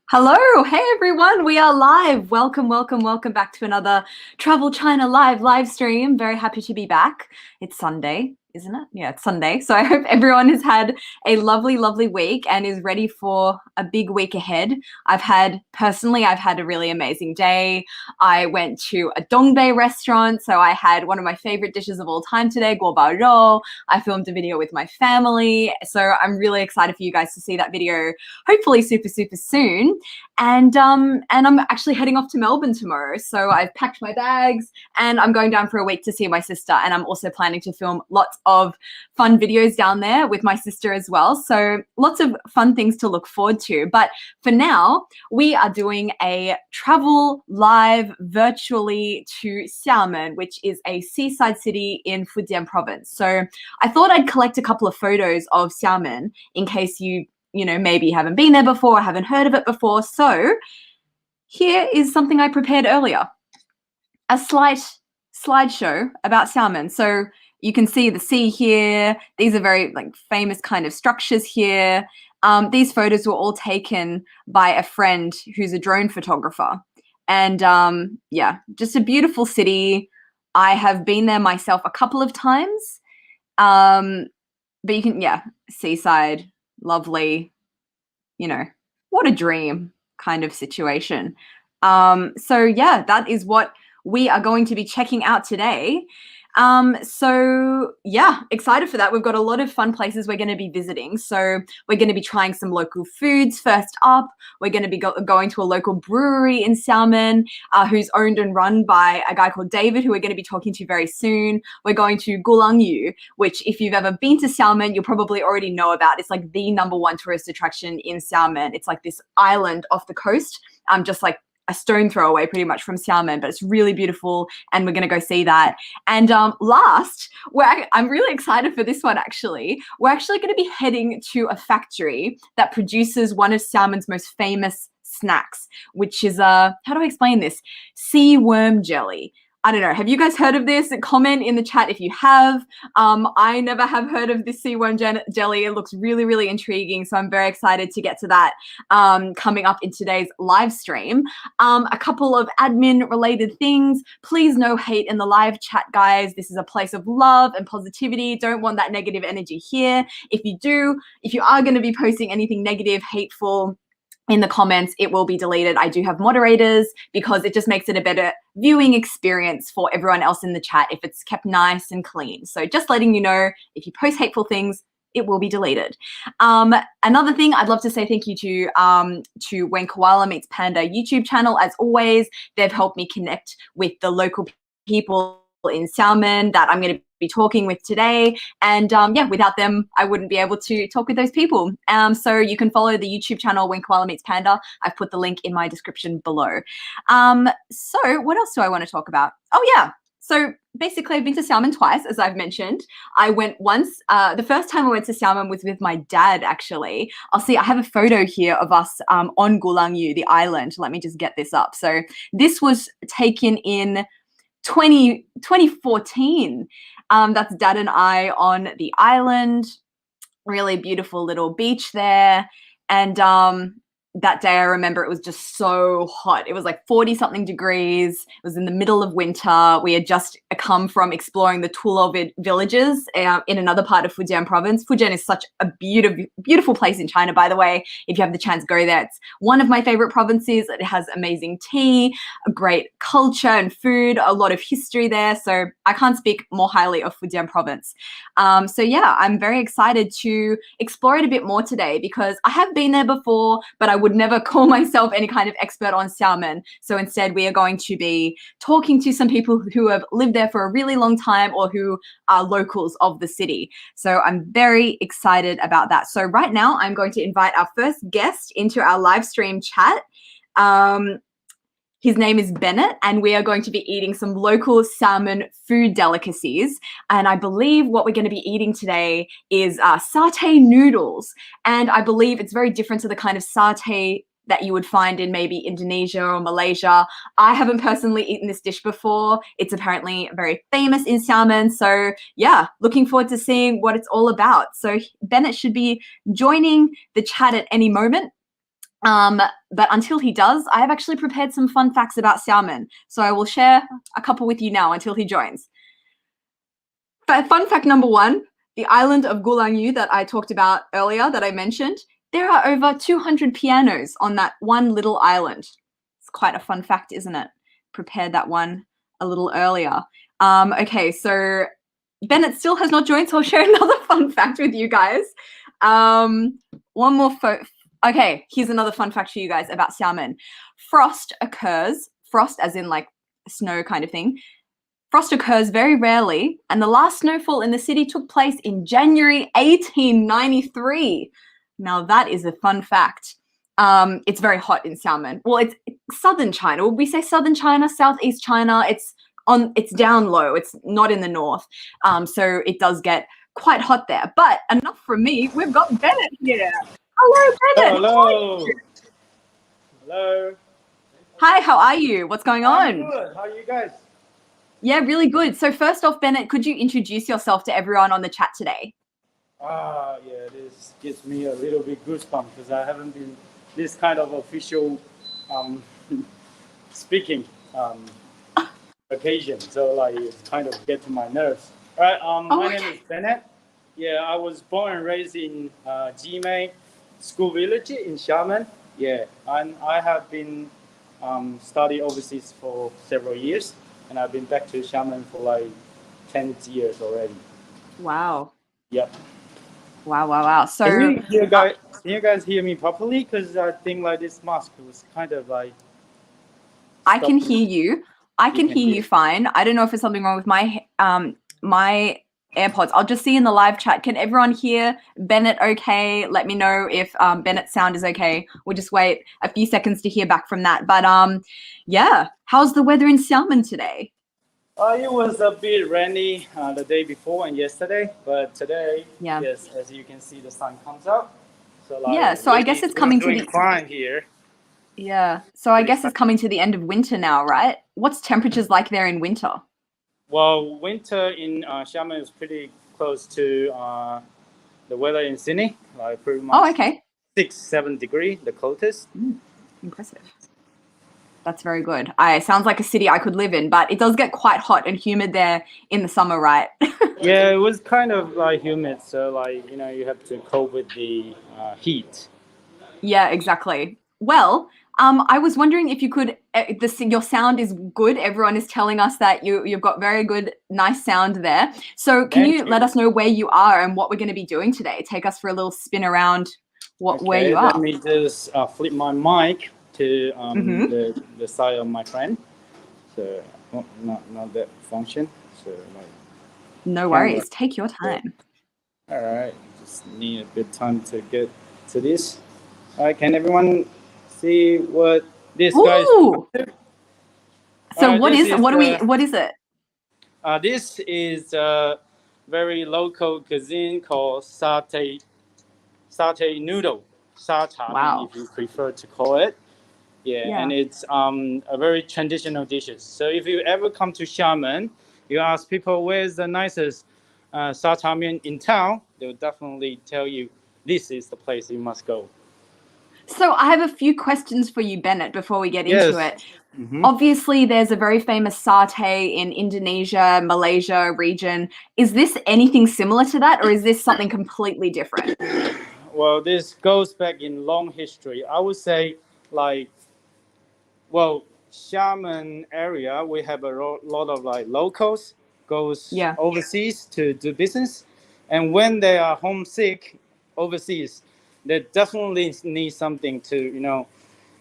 Hello, hey everyone, we are live. Welcome back to another Travel China live stream. Very happy to be back. It's Sunday, isn't it? Yeah, it's Sunday. So I hope everyone has had a lovely week and is ready for a big week ahead. Personally, I've had a really amazing day. I went to a Dongbei restaurant, so I had one of my favorite dishes of all time today, guobao rou. I filmed a video with my family, so I'm really excited for you guys to see that video hopefully super soon. And I'm actually heading off to Melbourne tomorrow. So I've packed my bags and I'm going down for a week to see my sister. And I'm also planning to film lots of fun videos down there with my sister as well. So lots of fun things to look forward to. But for now, we are doing a travel live virtually to Xiamen, which is a seaside city in Fujian province. So I thought I'd collect a couple of photos of Xiamen in case you know, maybe haven't been there before, haven't heard of it before. So here is something I prepared earlier, a slight slideshow about Xiamen. So you can see the sea here. These are very famous kind of structures here. These photos were all taken by a friend who's a drone photographer. And yeah, just a beautiful city. I have been there myself a couple of times. But you can, yeah, seaside, lovely, you know, what a dream kind of situation. So yeah, that is what we are going to be checking out today. So yeah, excited for that. We've got a lot of fun places we're going to be visiting. So we're going to be trying some local foods first up. We're going to be going to a local brewery in Xiamen, who's owned and run by a guy called David, who we're going to be talking to very soon. We're going to Gulangyu, which if you've ever been to Xiamen, you'll probably already know about. It's like the #1 tourist attraction in Xiamen. It's like this island off the coast, just like a stone throw away pretty much from Xiamen, but it's really beautiful and we're going to go see that. And last, I'm really excited for this one actually. We're actually going to be heading to a factory that produces one of Xiamen's most famous snacks, which is, how do I explain this? Sea worm jelly. I don't know. Have you guys heard of this? Comment in the chat if you have. I never have heard of this sea worm jelly. It looks really intriguing. So I'm very excited to get to that coming up in today's live stream. A couple of admin related things. Please no hate in the live chat, guys. This is a place of love and positivity. Don't want that negative energy here. If you are going to be posting anything negative, hateful, in the comments, it will be deleted. I do have moderators because it just makes it a better viewing experience for everyone else in the chat if it's kept nice and clean. So just letting you know, if you post hateful things, it will be deleted. Another thing, I'd love to say thank you to When Koala Meets Panda YouTube channel. As always, they've helped me connect with the local people in Xiamen that I'm going to be talking with today. And yeah, without them, I wouldn't be able to talk with those people. So you can follow the YouTube channel When Koala Meets Panda. I've put the link in my description below. So what else do I want to talk about? Oh yeah. So basically, I've been to Xiamen twice, as I've mentioned. I went once. The first time I went to Xiamen was with my dad, actually. I have a photo here of us on Gulangyu, the island. Let me just get this up. So this was taken in 2014. That's Dad and I on the island. Really beautiful little beach there. And that day I remember it was just so hot. It was like 40 something degrees. It was in the middle of winter. We had just come from exploring the Tulo villages in another part of Fujian province. Fujian is such a beautiful place in China, by the way. If you have the chance, go there. It's one of my favorite provinces. It has amazing tea, a great culture and food, a lot of history there. So I can't speak more highly of Fujian province. So yeah, I'm very excited to explore it a bit more today because I have been there before, but I would never call myself any kind of expert on Xiamen. So instead, we are going to be talking to some people who have lived there for a really long time or who are locals of the city. So I'm very excited about that. So right now, I'm going to invite our first guest into our live stream chat. His name is Bennett, and we are going to be eating some local salmon food delicacies. And I believe what we're going to be eating today is satay noodles. And I believe it's very different to the kind of satay that you would find in maybe Indonesia or Malaysia. I haven't personally eaten this dish before. It's apparently very famous in Xiamen. So yeah, looking forward to seeing what it's all about. So Bennett should be joining the chat at any moment. But until he does, I have actually prepared some fun facts about Xiamen. So I will share a couple with you now until he joins. Fun fact number 1, the island of Gulangyu that I talked about earlier, that I mentioned, there are over 200 pianos on that one little island. It's quite a fun fact, isn't it? Prepared that one a little earlier. Okay, so Bennett still has not joined, so I'll share another fun fact with you guys. One more okay, here's another fun fact for you guys about Xiamen. Frost as in like snow kind of thing. Frost occurs very rarely, and the last snowfall in the city took place in January 1893. Now that is a fun fact. It's very hot in Xiamen. Well, it's southern China. Would we say southern China, southeast China? It's down low. It's not in the north. So it does get quite hot there. But enough from me. We've got Bennett here. Hello, Bennett. Hello. Hello. Hi, how are you? What's going on? I'm good. How are you guys? Yeah, really good. So first off, Bennett, could you introduce yourself to everyone on the chat today? Yeah, this gives me a little bit goosebumps because I haven't been this kind of official speaking occasion. So like it's kind of get to my nerves. All right, my name is Bennett. Yeah, I was born and raised in Xiamen school village in Xiamen. Yeah, and I have been study overseas for several years. And I've been back to Xiamen for like 10 years already. Wow. Yep. Wow. So can you guys hear me properly? Because I think like this mask was kind of like I can hear you. I can hear you fine. I don't know if there's something wrong with my my AirPods. I'll just see in the live chat. Can everyone hear Bennett okay? Let me know if Bennett's sound is okay. We'll just wait a few seconds to hear back from that. But yeah, how's the weather in Xiamen today? It was a bit rainy the day before and yesterday, but today, yes, as you can see, the sun comes out. So like, so I guess it's coming to the fine here. Yeah, so I guess it's coming to the end of winter now, right? What's temperatures like there in winter? Well, winter in Xiamen is pretty close to the weather in Sydney, like pretty much 6-7 degrees, the coldest. Impressive. That's very good. Sounds like a city I could live in, but it does get quite hot and humid there in the summer, right? Yeah, it was kind of like humid, so like, you know, you have to cope with the heat. Yeah, exactly. Well, I was wondering if you could, your sound is good. Everyone is telling us that you've got very good, nice sound there. So can you let us know where you are and what we're going to be doing today? Take us for a little spin around where you are. Let me just flip my mic to the side of my friend. So not that function. So like, no worries. Take your time. All right. Just need a bit time to get to this. All right. Can everyone see what this guy is doing? So what is it? This is a very local cuisine called satay noodle, if you prefer to call it. Yeah, and it's a very traditional dish. So if you ever come to Xiamen, you ask people where's the nicest mian in town, they'll definitely tell you this is the place you must go. So I have a few questions for you, Bennett, before we get into it. Obviously, there's a very famous satay in Indonesia, Malaysia region. Is this anything similar to that, or is this something completely different? Well, this goes back in long history. I would say, like, well, Xiamen area, we have a lot of like locals goes overseas to do business, and when they are homesick overseas, they definitely need something to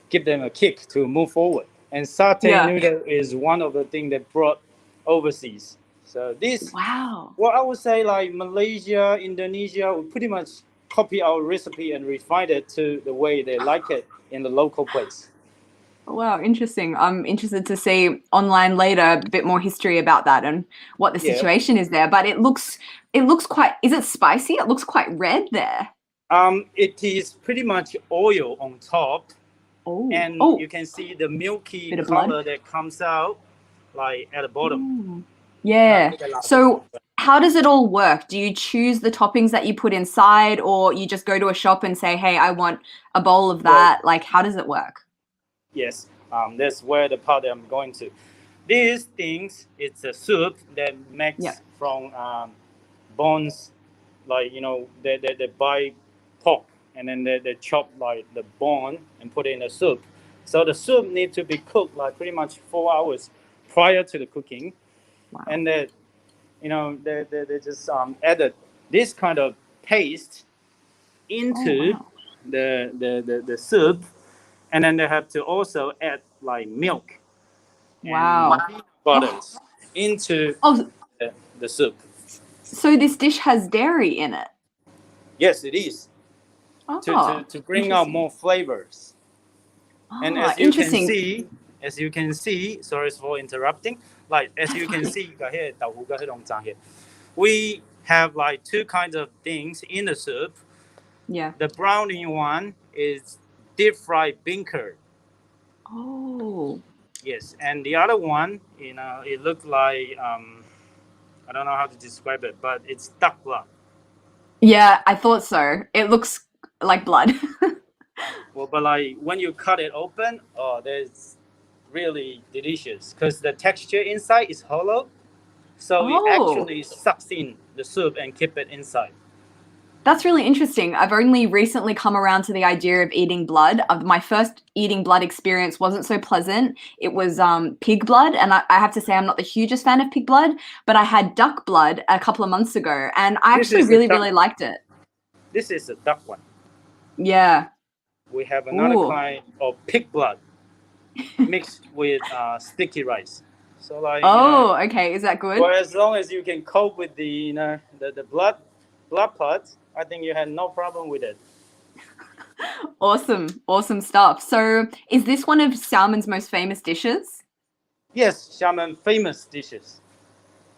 give them a kick to move forward. And satay noodle is one of the things that brought overseas. So this, well, I would say like Malaysia, Indonesia, we pretty much copy our recipe and refine it to the way they like it in the local place. Wow, interesting. I'm interested to see online later a bit more history about that and what the situation is there. But it looks quite. Is it spicy? It looks quite red there. It is pretty much oil on top, and you can see the milky color that comes out like at the bottom. Yeah. So how does it all work? Do you choose the toppings that you put inside, or you just go to a shop and say, hey, I want a bowl of that? Like, how does it work? Yes, that's where the part that I'm going to. These things, it's a soup that makes from bones, like they buy pork and then they chop like the bone and put it in the soup. So the soup needs to be cooked like pretty much 4 hours prior to the cooking, Wow. and they they just added this kind of paste into the soup, and then they have to also add like milk and butters into the soup. So this dish has dairy in it? Yes, it is. To bring out more flavors. And as you can see, sorry for interrupting. Like as you can see, we have like two kinds of things in the soup. Yeah. The brownie one is deep fried bean curd. Oh. Yes, and the other one, it looked like I don't know how to describe it, but it's duck blood. Yeah, I thought so. It looks like blood. Well, but like when you cut it open, oh, that's really delicious because the texture inside is hollow, so it actually sucks in the soup and keep it inside. That's really interesting. I've only recently come around to the idea of eating blood. My first eating blood experience wasn't so pleasant. It was pig blood, and I have to say I'm not the hugest fan of pig blood, but I had duck blood a couple of months ago, and I actually really liked it. This is a duck one. Yeah. We have another kind of pig blood mixed with sticky rice. So like. Okay. Is that good? Well, as long as you can cope with the the blood parts, I think you had no problem with it. Awesome stuff. So, is this one of Xiamen's most famous dishes? Yes, Xiamen famous dishes.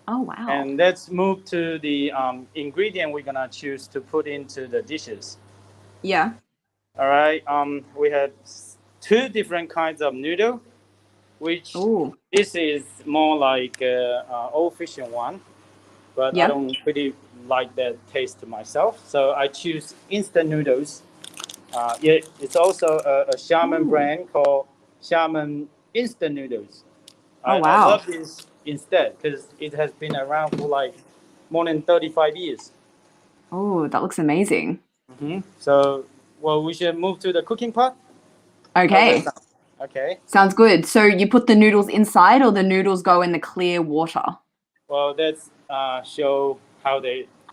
Oh wow! And let's move to the ingredient we're gonna choose to put into the dishes. Yeah. All right. We have two different kinds of noodle, which this is more like old-fashioned one, but I don't really like that taste myself. So I choose instant noodles. It's also a Xiamen brand called Xiamen instant noodles. I love this instead because it has been around for like more than 35 years. Oh, that looks amazing. So, well, we should move to the cooking part. Okay. Okay. Sounds good. So you put the noodles inside, or the noodles go in the clear water? Well, let's show how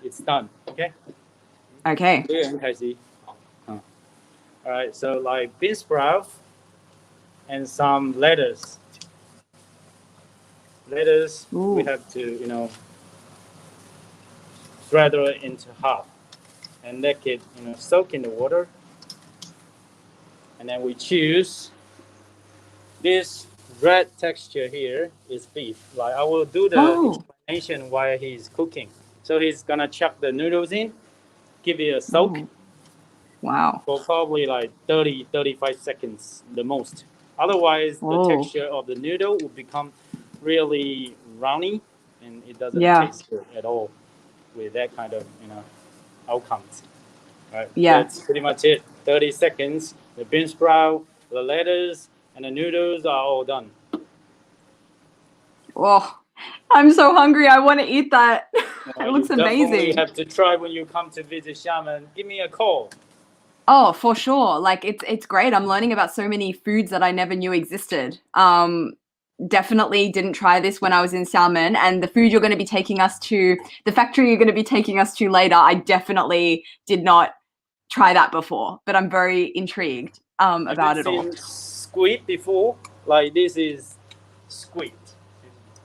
it's done. Okay. Okay. All right. So like bean sprout and some lettuce. We have to shred it into half and let it soak in the water. And then we choose this red texture here is beef. Like I will do the explanation while he's cooking. So he's gonna chuck the noodles in, give it a soak. Wow. For probably like 30-35 seconds the most. Otherwise, the texture of the noodle will become really runny, and it doesn't taste good at all with that kind of outcomes. Right? Yeah. That's pretty much it. 30 seconds. The bean sprout, the lettuce, and the noodles are all done. Oh, I'm so hungry. I want to eat that. It looks amazing. You have to try when you come to visit Xiamen. Give me a call. Oh, for sure. Like it's great. I'm learning about so many foods that I never knew existed. Definitely didn't try this when I was in Xiamen, and the food you're going to be taking us to, the factory you're going to be taking us to later, I definitely did not try that before, but I'm very intrigued about it all. Have you seen squid before? Like this is squid.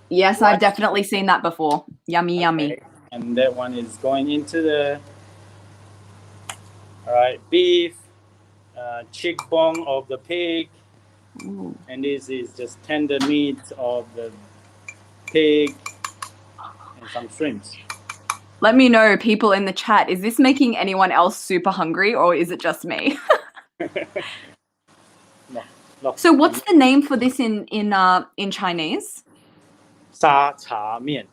Yes, I've definitely seen that before. Yummy. And that one is going into the beef, cheekbone of the pig. Ooh. And this is just tender meat of the pig and some shrimps. Let me know, people in the chat, is this making anyone else super hungry, or is it just me? No. So what's the name for this in Chinese? 沙茶面.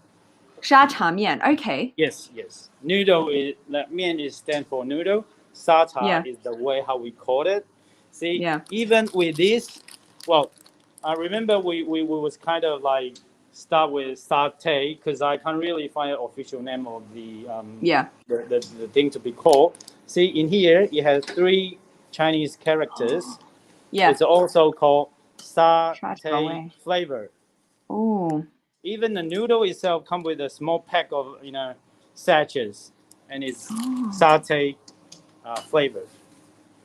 Xiamen. Okay. Yes, yes. Noodle is that mian is stand for noodle. Sata Yeah. is the way how we call it. See, Yeah. even with this, well, I remember we was kind of like start with satay because I can't really find an official name of Yeah. the thing to be called. See, in here it has three Chinese characters. Yeah. It's also called satay Xiamen. flavor. Oh. Even the noodle itself come with a small pack of sachets, and it's Oh. satay flavor.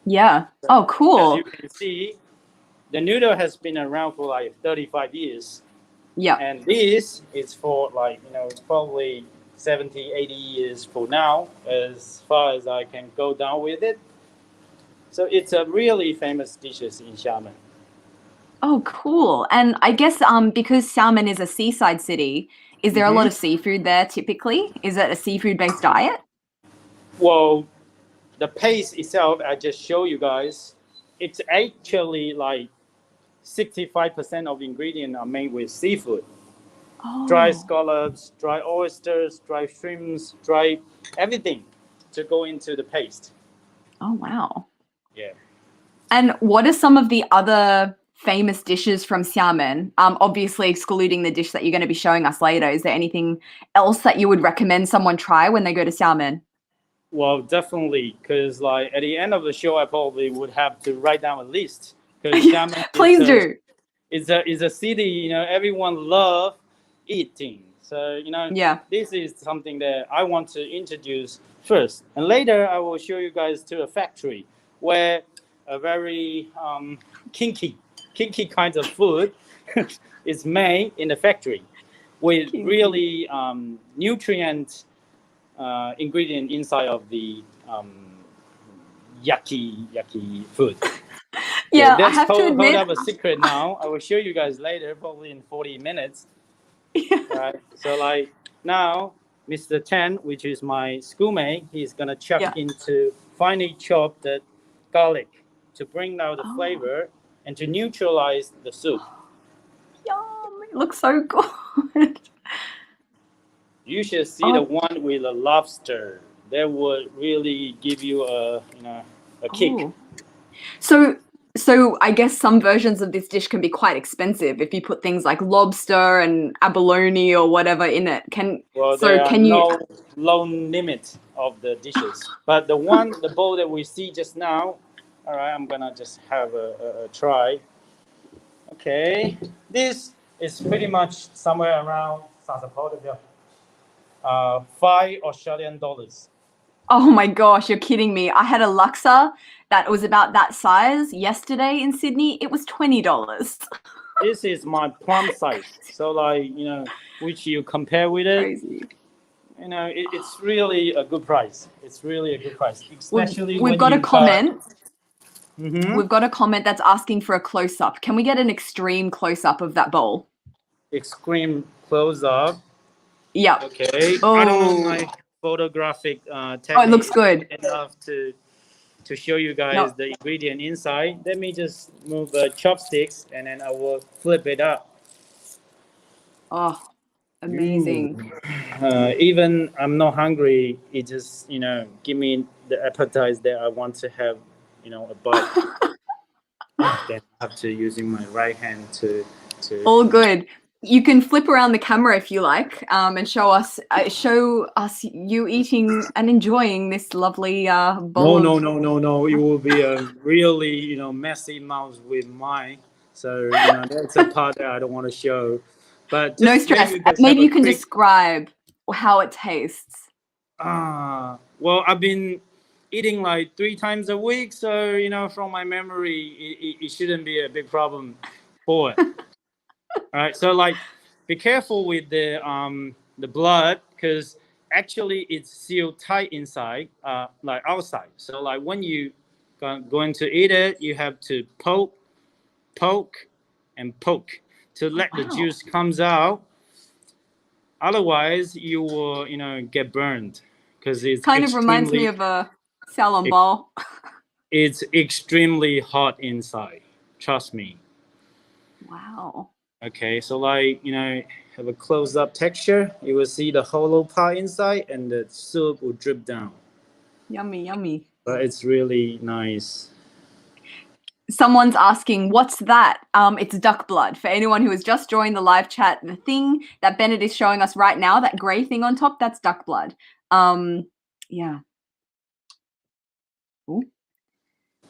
Yeah. So, Oh, as you cool. can see, the noodle has been around for like 35 years, Yeah. and this is for like probably 70, 80 years for now, as far as I can go down with it. So it's a really famous dishes in Xiamen. Oh, cool. And I guess because Xiamen is a seaside city, is there a lot Mm-hmm. of seafood there typically? Is it a seafood-based diet? Well, the paste itself, I just show you guys, it's actually like 65% of the ingredients are made with seafood. Dry Oh. scallops, dry oysters, dry shrimps, dry everything to go into the paste. Oh, wow. Yeah. And what are some of the other famous dishes from Xiamen? Obviously excluding the dish that you're going to be showing us later. Is there anything else that you would recommend someone try when they go to Xiamen? Well, definitely, because like at the end of the show, I probably would have to write down a list because Xiamen Please do. is a city everyone love eating. So Yeah. this is something that I want to introduce first, and later I will show you guys to a factory where a very kinky kind of food is made in the factory with Kinky. really nutrient ingredient inside of the yucky food. Okay, Yeah, I let's have to hold admit. up a secret now. I will show you guys later, probably in 40 minutes. Right. So like now, Mr. Chen, which is my schoolmate, he's gonna chuck Yeah. into finely chopped the garlic to bring out the Oh, flavor and to neutralize the soup. yum. It looks so good. You should see the Oh, one with the lobster. That would really give you a kick. oh. So I guess some versions of this dish can be quite expensive if you put things like lobster and abalone or whatever in it. Well, So there are can you no low limit of the dishes, but the bowl that we see just now. All right, I'm gonna just have a try. Okay, this is pretty much somewhere around 5 Australian dollars. Oh my gosh, you're kidding me. I had a laksa that was about that size yesterday in Sydney. It was $20. This is my plum size, so like which you compare with it, Crazy. it's really a good price. It's really a good price, We've especially we've when got a you got. comment. Mm-hmm. We've got a comment that's asking for a close up. Can we get an extreme close up of that bowl? Extreme close up. Yep. Okay, I don't know Oh, my photographic oh, it technique looks is good. good enough to show you guys No. the ingredient inside. Let me just move the chopsticks and then I will flip it up. Oh, Ooh. amazing. Even I'm not hungry. It just give me the appetite that I want to have a bite. Then I have to using my right hand to. All good. You can flip around the camera if you like, and show us you eating and enjoying this lovely bowl No, no, of. no, no, no. It will be a really, messy mouth with mine. So, that's a part that I don't want to show. But No just stress. maybe just have Maybe a you can quick. describe how it tastes. Well, I've been eating like 3 times a week. So, from my memory, it shouldn't be a big problem for it. All right. So, like, be careful with the blood because actually it's sealed tight inside, like outside. So like when you going to eat it, you have to poke, and poke to Oh, let the wow. juice comes out. Otherwise, you will get burned because Kind of reminds me of a xiaolongbao. it's extremely hot inside. Trust me. Wow. Okay, so like, have a close-up texture. You will see the hollow part inside, and the soup will drip down. Yummy, yummy. But it's really nice. Someone's asking, what's that? It's duck blood. For anyone who has just joined the live chat, the thing that Bennett is showing us right now, that gray thing on top, that's duck blood. Yeah. Ooh.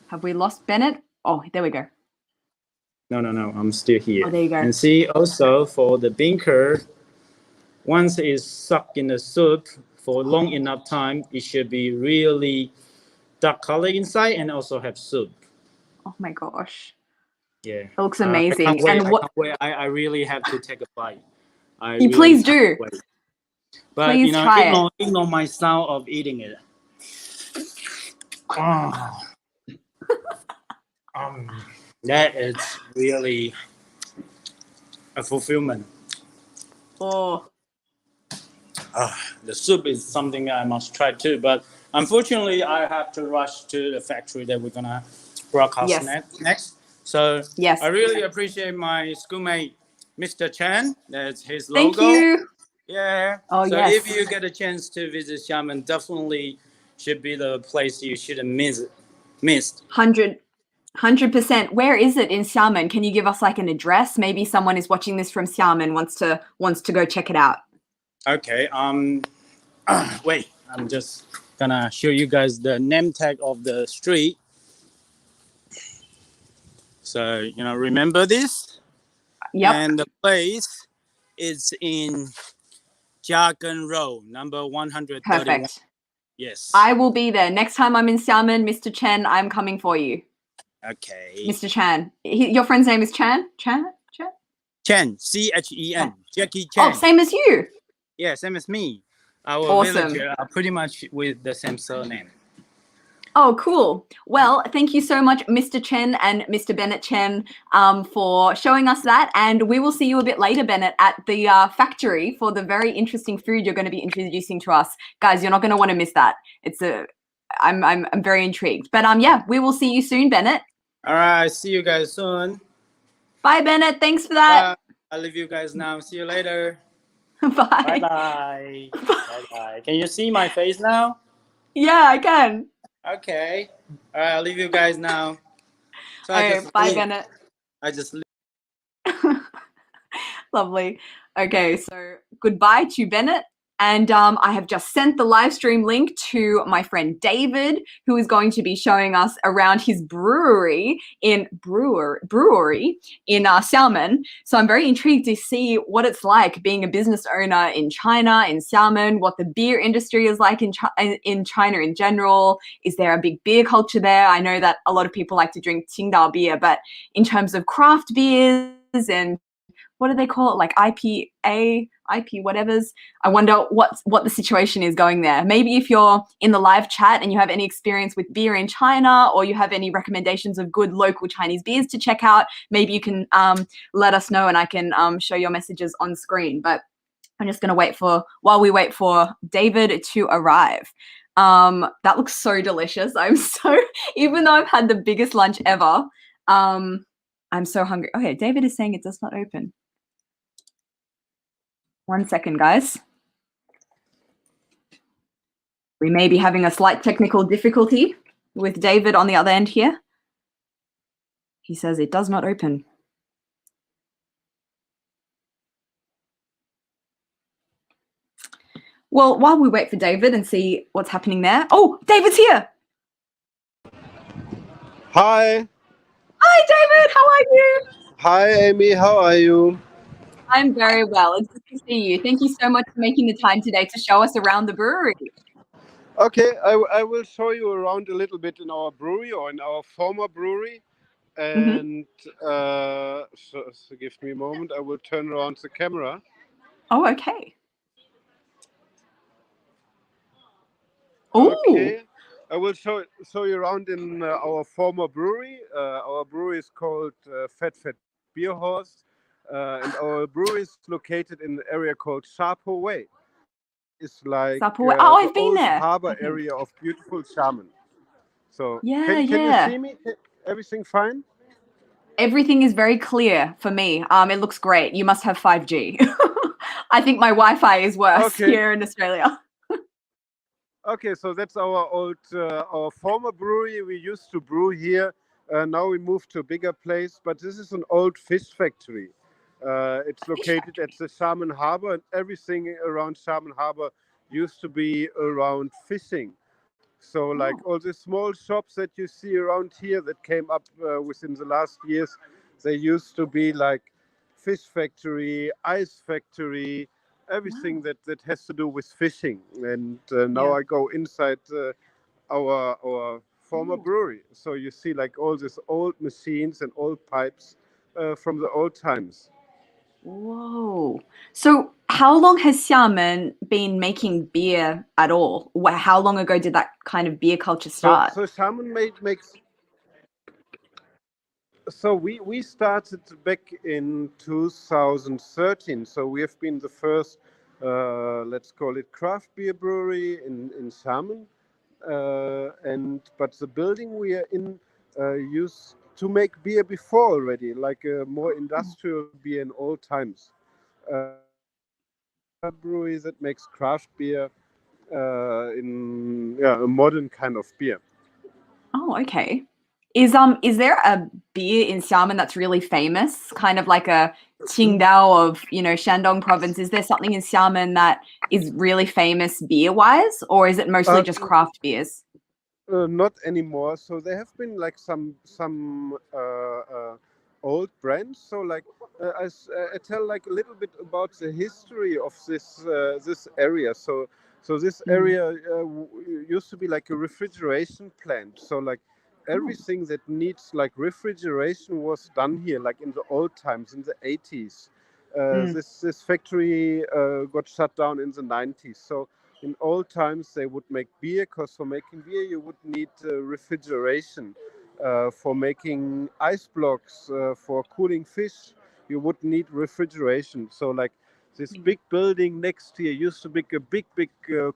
Have we lost Bennett? Oh, there we go. No, I'm still here. Oh, there you go. And see, also for the bean curd, once it's sucked in the soup for long enough time, it should be really dark color inside and also have soup. Oh my gosh. Yeah. It looks amazing. I can't And wait. I really have to take a bite. Please do. But Please try ignore my style of eating it. Oh. That is really a fulfillment. Oh. The soup is something I must try too, but unfortunately, I have to rush to the factory that we're gonna broadcast next. So I really appreciate my schoolmate, Mr. Chen. That's his logo. Thank you. Yeah. Oh, so if you get a chance to visit Xiamen, definitely should be the place you shouldn't miss. 100%. Where is it in Xiamen? Can you give us like an address? Maybe someone is watching this from Xiamen, wants to go check it out. Okay. Wait. I'm just gonna show you guys the name tag of the street. So remember this. Yep. And the place is in Jargon Road, number 131. Perfect. Yes. I will be there. Next time I'm in Xiamen, Mr. Chen, I'm coming for you. Okay. Mr. Chan. Your friend's name is Chan? Chen, Chen. Jackie Chan. Oh, same as you. Yeah, same as me. Our villager are pretty much with the same surname. Oh, cool. Well, thank you so much, Mr. Chen and Mr. Bennett Chen, for showing us that. And we will see you a bit later, Bennett, at the factory for the very interesting food you're going to be introducing to us. Guys, you're not going to want to miss that. I'm very intrigued. But yeah, we will see you soon, Bennett. All right, see you guys soon. Bye, Bennett. Thanks for that. I'll leave you guys now. See you later. Bye. Bye-bye. Bye-bye. Can you see my face now? Yeah, I can. Okay. All right, I'll leave you guys now. So bye, Bennett. I just Lovely. Okay, so goodbye to Bennett. And I have just sent the live stream link to my friend David, who is going to be showing us around his brewery in Xiamen. So I'm very intrigued to see what it's like being a business owner in China, in Xiamen, what the beer industry is like in China in general. Is there a big beer culture there? I know that a lot of people like to drink Qingdao beer, but in terms of craft beers and what do they call it? Like IPA, IP whatevers. I wonder what the situation is going there. Maybe if you're in the live chat and you have any experience with beer in China, or you have any recommendations of good local Chinese beers to check out, maybe you can let us know and I can show your messages on screen. But I'm just going to while we wait for David to arrive. That looks so delicious. Even though I've had the biggest lunch ever, I'm so hungry. Okay, David is saying it does not open. 1 second, guys. We may be having a slight technical difficulty with David on the other end here. He says it does not open. Well, while we wait for David and see what's happening there. Oh, David's here. Hi. Hi, David. How are you? Hi, Amy. How are you? I'm very well. It's good to see you. Thank you so much for making the time today to show us around the brewery. Okay, I will show you around a little bit in our brewery, or in our former brewery. And so give me a moment. I will turn around the camera. Oh, okay. Okay. I will show you around in our former brewery. Our brewery is called Fat Beer Horse. And our brewery is located in an area called Sharpo Way. Is like the I've been old there. harbor area of beautiful Xiamen. So yeah, can you see me? Everything fine? Everything is very clear for me. It looks great. You must have 5G. I think my Wi-Fi is worse here in Australia. Okay, so that's our old, our former brewery. We used to brew here. Now we moved to a bigger place, but this is an old fish factory. It's located at the Xiamen Harbor, and everything around Xiamen Harbor used to be around fishing. So, like all the small shops that you see around here that came up within the last years, they used to be like fish factory, ice factory, everything that has to do with fishing. And now I go inside our former brewery. So you see like all these old machines and old pipes from the old times. Whoa. So how long has Xiamen been making beer at all? How long ago did that kind of beer culture start? So Xiamen makes. So we started back in 2013. So we have been the first, let's call it craft beer brewery in Xiamen. But the building we are in used to make beer before already, like a more industrial beer in old times. A brewery that makes craft beer in a modern kind of beer. Oh, okay. Is there a beer in Xiamen that's really famous? Kind of like a Qingdao of, Shandong province. Is there something in Xiamen that is really famous beer-wise, or is it mostly just craft beers? Not anymore. So there have been like some old brands. So like I tell like a little bit about the history of this area. So this area used to be like a refrigeration plant. So like everything that needs like refrigeration was done here, like in the old times in the 80s. This factory got shut down in the 90s. So in old times they would make beer, because for making beer you would need refrigeration. For making ice blocks, for cooling fish, you would need refrigeration. So like this big building next here used to be a big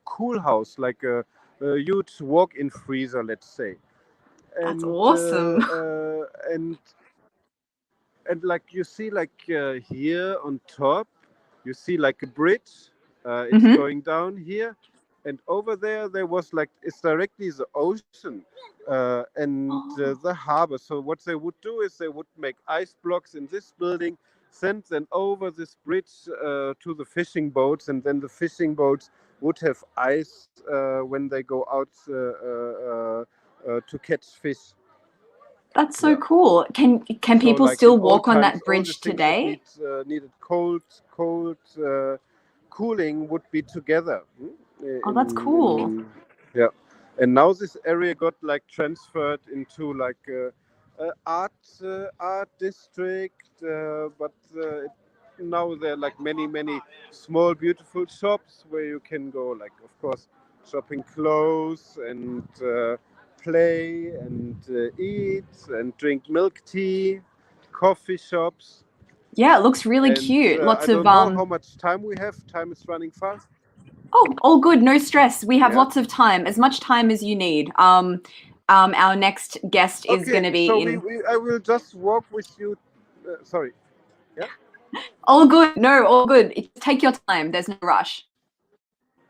cool house, like a huge walk-in freezer, let's say. That's and awesome. and like you see like here on top you see like a bridge. It's going down here, and over there was like it's directly the ocean and the harbor. So what they would do is they would make ice blocks in this building, send them over this bridge to the fishing boats, and then the fishing boats would have ice when they go out to catch fish. That's so Yeah. cool. Can So, people like in still old walk on times, that all the bridge things that today? needed cold cooling would be together. Oh, that's cool. Yeah, and now this area got like transferred into like art district, but now there are like many small beautiful shops where you can go, like of course shopping clothes and play and eat and drink milk tea, coffee shops. Yeah, it looks really And cute. I Lots of don't know how much time we have. Time is running fast. Oh, all good, no stress. We have Yeah. lots of time, as much time as you need. Our next guest is going Okay, to so be in. I will just walk with you. Sorry. Yeah. All good. No, all good. Take your time. There's no rush.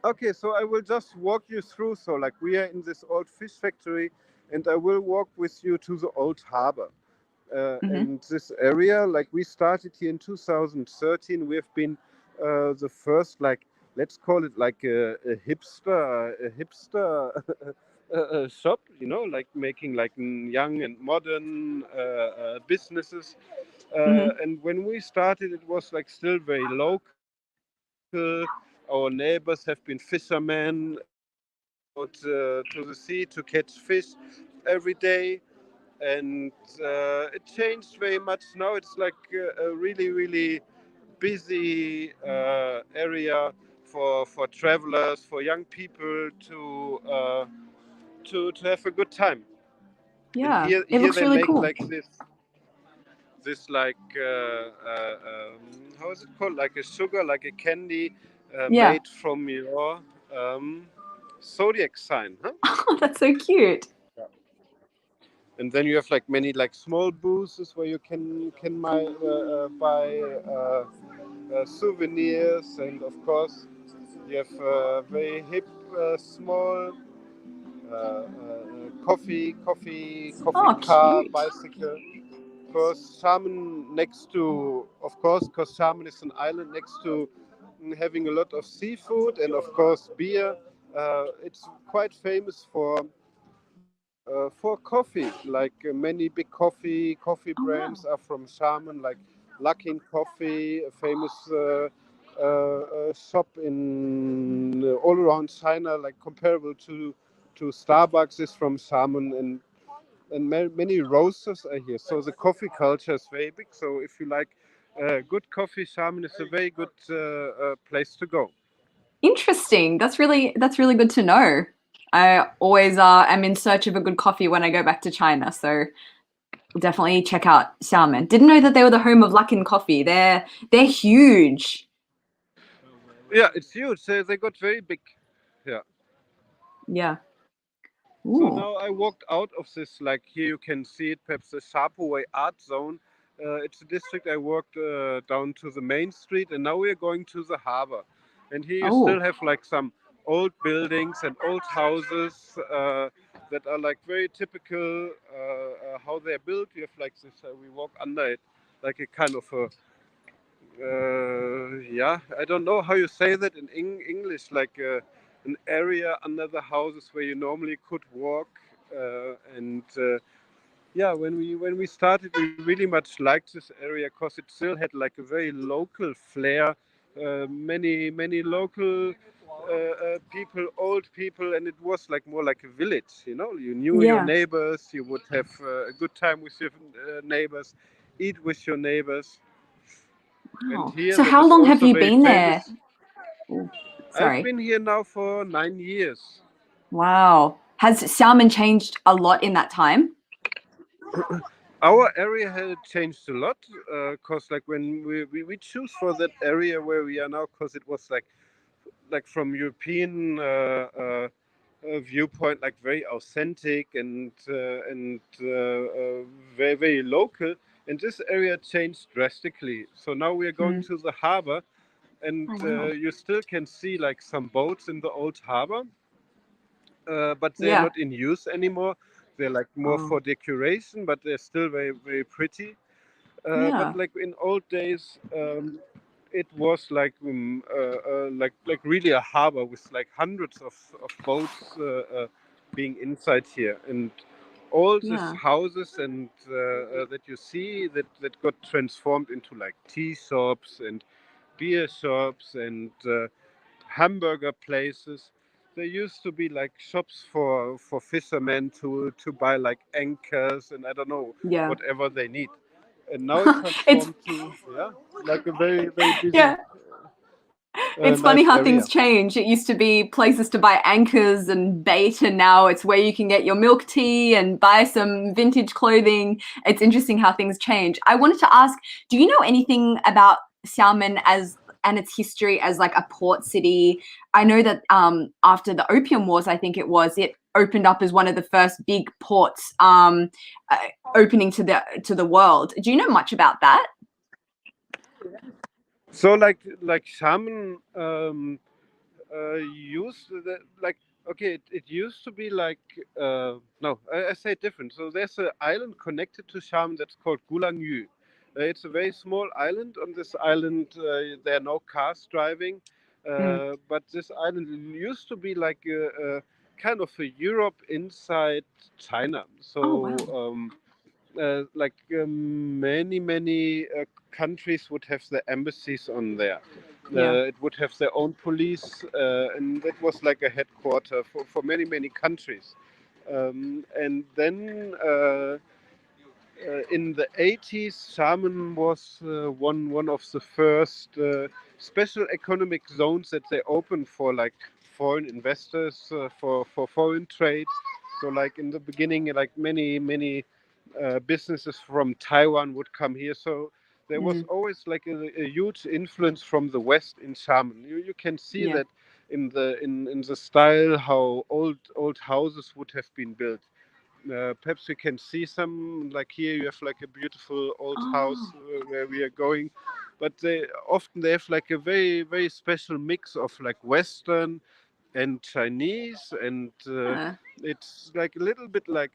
Okay, so I will just walk you through. So, like, we are in this old fish factory, and I will walk with you to the old harbor. And this area, like, we started here in 2013. We have been the first, like, let's call it like a hipster shop, like making like young and modern businesses. And when we started, it was like still very local. Our neighbors have been fishermen. They go out to the sea to catch fish every day. And it changed very much. Now it's like a really busy area for travelers, for young people to have a good time. And Yeah, it here looks they really make cool. like this like how is it called, like a sugar, like a candy Yeah. made from your um, zodiac sign, huh? Oh, that's so cute. And then you have like many like small booths where you can buy souvenirs, and of course you have very hip small coffee Oh, car, cute. bicycle. Because Xiamen next to, of course, because Xiamen is an island next to having a lot of seafood and of course beer. It's quite famous for coffee. Like many big coffee Oh, brands wow. are from Xiamen, like Luckin Coffee, a famous shop in all around China, like comparable to Starbucks, is from Xiamen, and many roasters are here. So the coffee culture is very big. So if you like good coffee, Xiamen is a very good place to go. Interesting. That's really good to know. I always am in search of a good coffee when I go back to China, so we'll definitely check out Xiamen. Didn't know that they were the home of Luckin Coffee. They're huge. Yeah, it's huge. They got very big. Yeah. Yeah. So Ooh. now I walked out of this, like here you can see it, perhaps the Sharpaway Art Zone. It's a district I walked down to the main street, and now we are going to the harbor. And here you still Oh. have like some old buildings and old houses that are like very typical how they're built. You have like this, we walk under it, like a kind of a yeah, I don't know how you say that in English, like an area under the houses where you normally could walk. And yeah, when we started, we really much liked this area because it still had like a very local flair. Many local people, old people, and it was like more like a village. You knew your Yeah. neighbors. You would have a good time with your neighbors, eat with your neighbors. And Wow. here, So that how is long have also you very been there? famous. Ooh, I've sorry. been here now for 9 years. Wow. Has Xiamen changed a lot in that time? Our area had changed a lot because, like, when we choose for that area where we are now, because it was like from European viewpoint, like very authentic and very very local. And this area changed drastically. So now we are going Mm. to the harbor, and Oh, wow. you still can see like some boats in the old harbor, but they're Yeah. not in use anymore. They're like more Oh, for decoration, but they're still very very pretty. But yeah. like in old days, it was like really a harbor with like hundreds of boats being inside here, and all these Yeah. houses and that you see that got transformed into like tea shops and beer shops and hamburger places. There used to be like shops for fishermen to buy like anchors and I don't know Yeah. whatever they need. And now it It's transformed to yeah, like a very very busy yeah. It's funny nice how area. things change. It used to be places to buy anchors and bait, and now it's where you can get your milk tea and buy some vintage clothing. It's interesting how things change. I wanted to ask, do you know anything about Xiamen as and its history as like a port city? I know that after the Opium Wars, I think it opened up as one of the first big ports uh, opening to the world. Do you know much about that? So like shaman used the, like okay it used to be like no I say it different. So there's an island connected to Xiamen that's called Gulangyu. It's a very small island. On this island there are no cars driving, Mm. but this island used to be like a kind of a Europe inside China. Oh So wow. like many countries would have their embassies on there. Yeah. It would have their own police, and that was like a headquarter for many countries. And then in the 80s, Xiamen was one of the first special economic zones that they opened for like foreign investors for foreign trade. So like in the beginning, like many businesses from Taiwan would come here. So there was Mm. always like a huge influence from the West in Xiamen. You can see Yeah. that in the style how old houses would have been built. Perhaps we can see some, like here you have like a beautiful old house Oh. where we are going, but they have like a very very special mix of like Western and Chinese, and Yeah. it's like a little bit like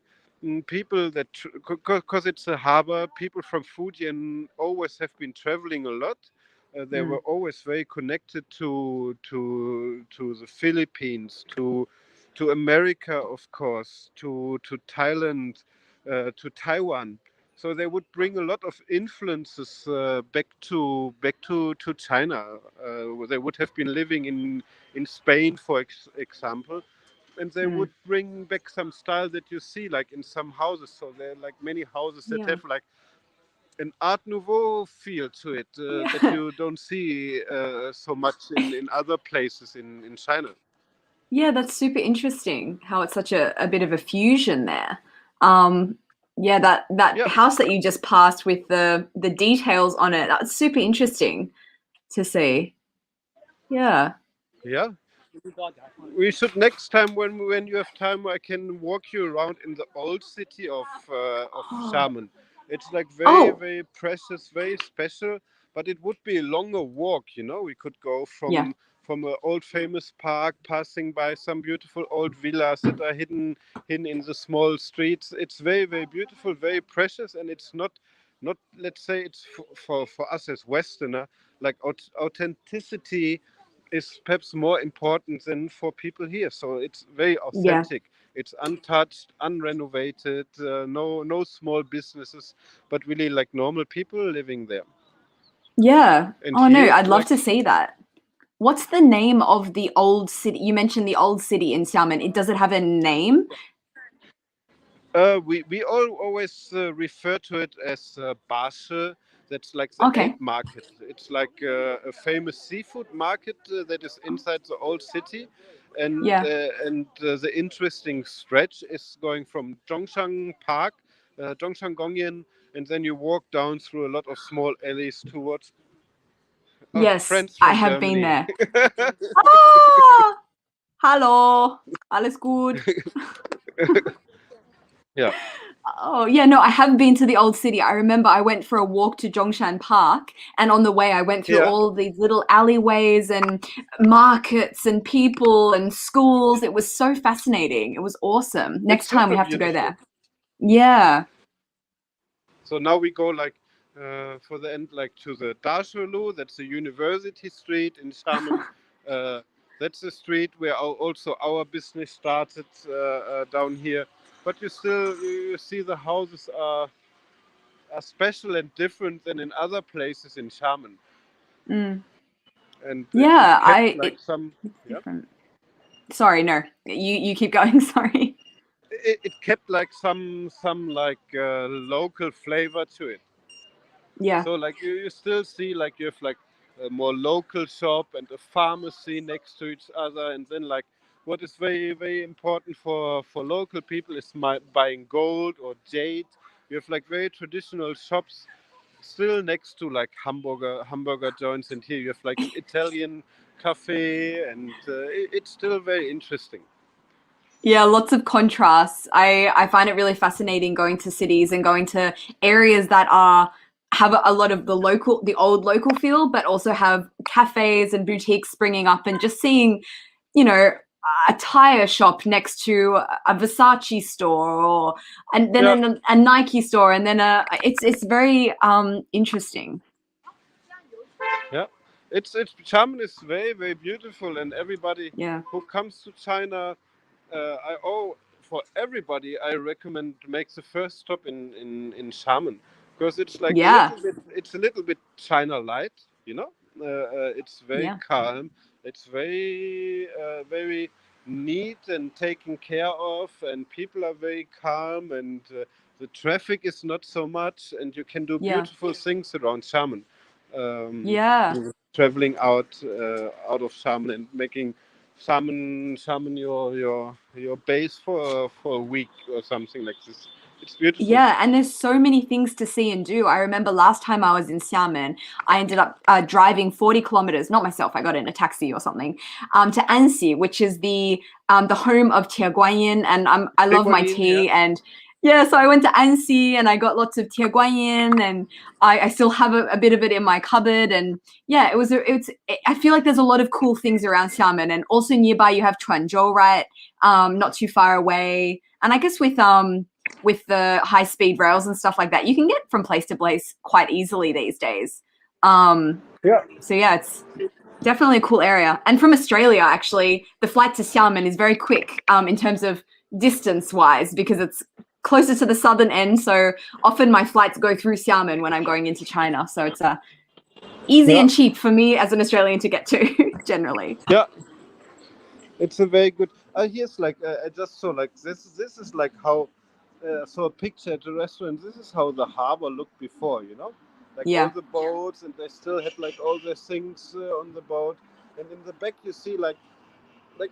people that, because it's a harbor, people from Fujian always have been traveling a lot. They were Mm. always very connected to the Philippines, to America, of course, to Thailand, to Taiwan. So they would bring a lot of influences back to China. They would have been living in Spain, for example, and they would Mm. bring back some style that you see like in some houses. So there are like many houses that Yeah. have like an Art Nouveau feel to it that Yeah. you don't see so much in other places in China. Yeah, that's super interesting how it's such a bit of a fusion there. Um, yeah, that Yeah, house that you just passed with the details on it, that's super interesting to see. Yeah. yeah. We should next time when you have time, I can walk you around in the old city of Oh. Xiamen. It's like very Oh, very precious, very special, but it would be a longer walk. We could go yeah. from an old famous park, passing by some beautiful old villas that are hidden in the small streets. It's very very beautiful, very precious, and it's not, let's say, it's for us as Westerner, like authenticity is perhaps more important than for people here. So it's very Yeah. authentic. It's untouched, unrenovated, no small businesses, but really like normal people living there. Yeah. And Oh no, here I'd it's love like to see that. What's the name of the old city? You mentioned the old city in Xiamen. Does it have a name? we always refer to it as Basche. That's like the egg Okay. market. It's like a famous seafood market that is inside the old city, Yeah. and the interesting stretch is going from Zhongshan Park, Zhongshan Gongyan, and then you walk down through a lot of small alleys towards Yes, friends I from have been Germany. there. Ah, hallo. Alles gut. Yeah, Oh, yeah, no, I have been to the old city. I remember I went for a walk to Zhongshan Park, and on the way, I went through yeah, all of these little alleyways and markets and people and schools. It was so fascinating. It was awesome. it's Next time we super have to go beautiful. there. Yeah. So now we go like for the end, like to the Darshulu. That's the University Street in Xiamen. Uh, that's the street where also our business started down here. But you see the houses are special and different than in other places in Xiamen, Mm. and it Yeah, kept like some. it's Yeah. different. Sorry, no. You keep going, sorry. It kept like some like local flavor to it. Yeah. So like you still see like you have like a more local shop and a pharmacy next to each other, and then like what is very very important for local people is buying gold or jade. You have like very traditional shops still next to like hamburger joints, and here you have like an Italian cafe, and it's still very interesting. Yeah, lots of contrasts. I find it really fascinating going to cities and going to areas that are have a lot of the old local feel, but also have cafes and boutiques springing up and just seeing, you know, a tire shop next to a Versace store or and then Yeah, a Nike store and then it's very interesting. yeah. It's Xiamen is very very beautiful, and everybody Yeah. who comes to China, for everybody, I recommend to make the first stop in Xiamen, because Yeah. it's a little bit China light, it's very Yeah. calm, it's very neat and taken care of, and people are very calm, and the traffic is not so much, and you can do Yeah. beautiful things around Xiamen. Um, Yeah. Traveling out of Xiamen and making Xiamen your base for a week or something like this. It's beautiful. Yeah, and there's so many things to see and do. I remember last time I was in Xiamen, I ended up driving 40 kilometers, not myself, I got in a taxi or something, to Annecy, which is the home of Tiaguanyin, and I love my Tiaguanyin, tea, yeah. and yeah, so I went to Annecy and I got lots of Tiaguanyin, and I still have a bit of it in my cupboard, and yeah, I feel like there's a lot of cool things around Xiamen, and also nearby you have Quanzhou, right? Not too far away, and I guess with the high speed rails and stuff like that, you can get from place to place quite easily these days. Yeah. So yeah, it's definitely a cool area. And from Australia, actually, the flight to Xiamen is very quick in terms of distance wise because it's closer to the southern end. So often my flights go through Xiamen when I'm going into China. So it's easy Yeah. and cheap for me as an Australian to get to generally. Yeah. It's a very good. Here's like I just saw like this. This is like how saw a picture at the restaurant. This is how the harbor looked before. You know, like all Yeah. the boats, and they still had like all the things on the boat. And in the back, you see like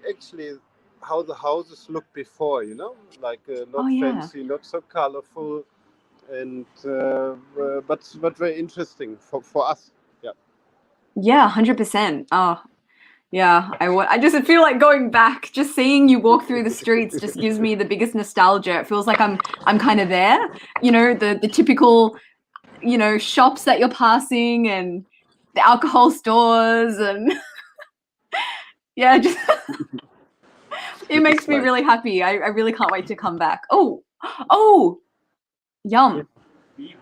actually how the houses looked before. You know, like Oh not yeah. fancy, not so colorful, and but very interesting for us. Yeah. Yeah, 100%. Oh, yeah, I just feel like going back, just seeing you walk through the streets just gives me the biggest nostalgia. It feels like I'm kind of there, the typical, shops that you're passing and the alcohol stores and yeah, just it It makes is me nice. really happy. I really can't wait to come back. Oh, oh, yum. Yeah.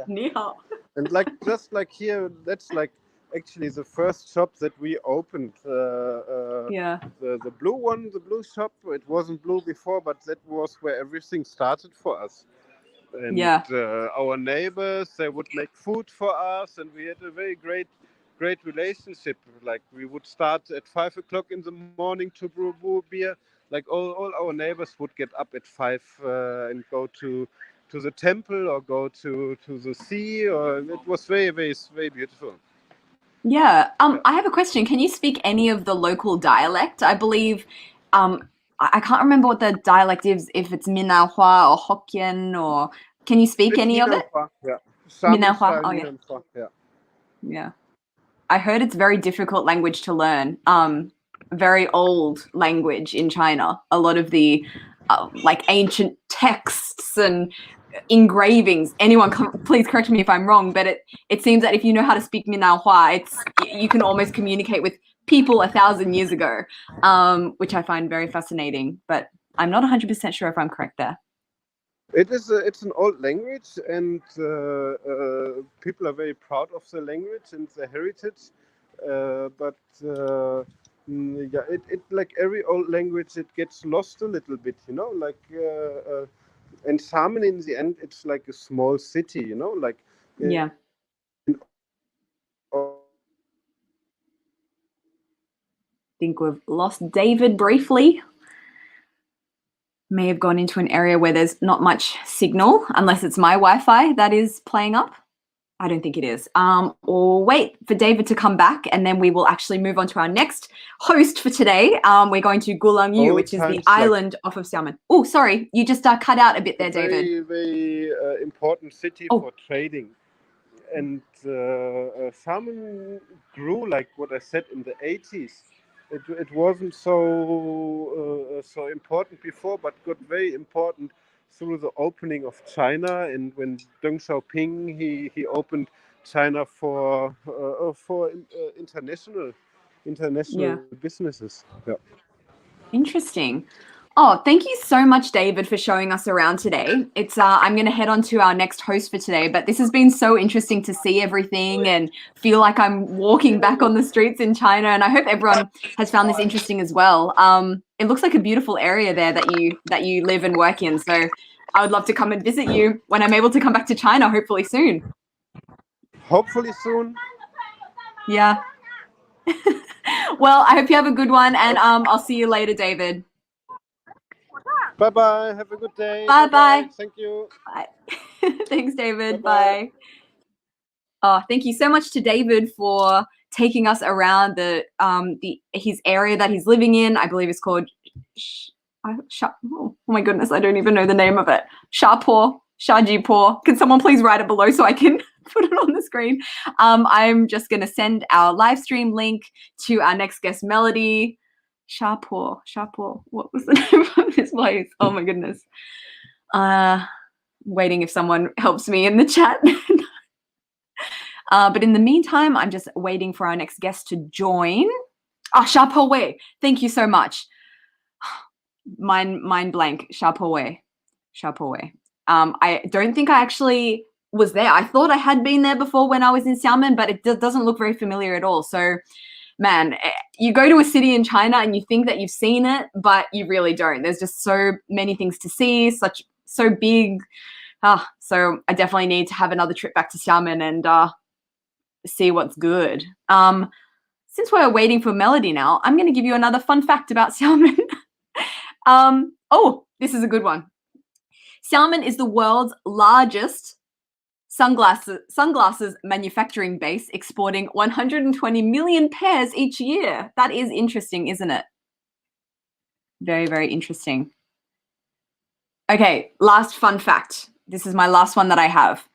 Ni hao. And like just like here, that's like actually the first shop that we opened. Yeah, The blue one, the blue shop. It wasn't blue before, but that was where everything started for us. And yeah, our neighbors, they would make food for us, and we had a very great relationship. Like we would start at 5 o'clock in the morning to brew beer. Like all our neighbors would get up at 5 and go to the temple or go to the sea. Or it was very beautiful. yeah. Yeah. I have a question. Can you speak any of the local dialect? I believe, I can't remember what the dialect is, if it's Minahua or Hokkien, or can you speak It's any of it? Minanhua. Yeah. Xiamen Minahua. style Oh yeah, Minanhua. Yeah. yeah. I heard it's very difficult language to learn. Very old language in China. A lot of the like ancient texts and engravings. Anyone, please correct me if I'm wrong, but it seems that if you know how to speak Minahua, you can almost communicate with people 1,000 years ago, which I find very fascinating. But I'm not 100% sure if I'm correct there. It's an old language, and people are very proud of the language and the heritage. But yeah, it like every old language, it gets lost a little bit, you know. And Xiamen in the end, it's like a small city, you know, like in Yeah, all I think we've lost David briefly. May have gone into an area where there's not much signal, unless it's my Wi-Fi that is playing up. I don't think it is. Or wait for David to come back, and then we will actually move on to our next host for today. We're going to Gulangyu, old which is the times, like island off of Xiamen. Oh, sorry, you just cut out a bit a there, David. very important city Oh, for trading. And Xiamen grew like what I said in the 80s. It wasn't so important before, but got very important through the opening of China. And when Deng Xiaoping he opened China for international yeah. businesses. Yeah. Interesting. Oh, thank you so much, David, for showing us around today. It's I'm going to head on to our next host for today, but this has been so interesting to see everything and feel like I'm walking back on the streets in China. And I hope everyone has found this interesting as well. It looks like a beautiful area there that you live and work in. So I would love to come and visit you when I'm able to come back to China, hopefully soon. Hopefully soon. Yeah. Well, I hope you have a good one, and I'll see you later, David. Bye bye. Have a good day. Bye Bye bye. bye. Thank you. Bye. Thanks, Bye David. bye. Bye. Oh, thank you so much to David for taking us around the his area that he's living in. I believe it's called Oh my goodness, I don't even know the name of it. Shapo, Shajipo. Can someone please write it below so I can put it on the screen? I'm just going to send our live stream link to our next guest, Melody. Shapo. What was the name of this place? Oh my goodness. Waiting if someone helps me in the chat. But in the meantime, I'm just waiting for our next guest to join. Shapo Wei. Thank you so much. Mind blank. Shapo Wei. I don't think I actually was there. I thought I had been there before when I was in Xiamen, but it doesn't look very familiar at all. So, man, you go to a city in China and you think that you've seen it, but you really don't. There's just so many things to see, so big. So I definitely need to have another trip back to Xiamen and see what's good. Since we're waiting for Melody now, I'm going to give you another fun fact about Xiamen. This is a good one. Xiamen is the world's largest sunglasses manufacturing base, exporting 120 million pairs each year. That is interesting, isn't it? Very, very interesting. Okay, last fun fact. This is my last one that I have.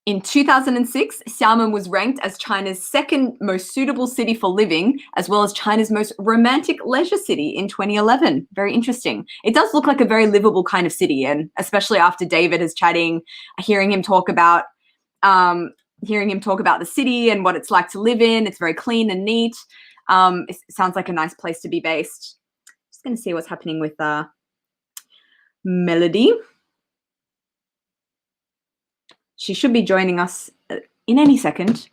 In 2006, Xiamen was ranked as China's second most suitable city for living, as well as China's most romantic leisure city in 2011. Very interesting. It does look like a very livable kind of city, and especially after David is chatting, hearing him talk about the city and what it's like to live in. It's very clean and neat. It sounds like a nice place to be based. Just going to see what's happening with Melody. She should be joining us in any second.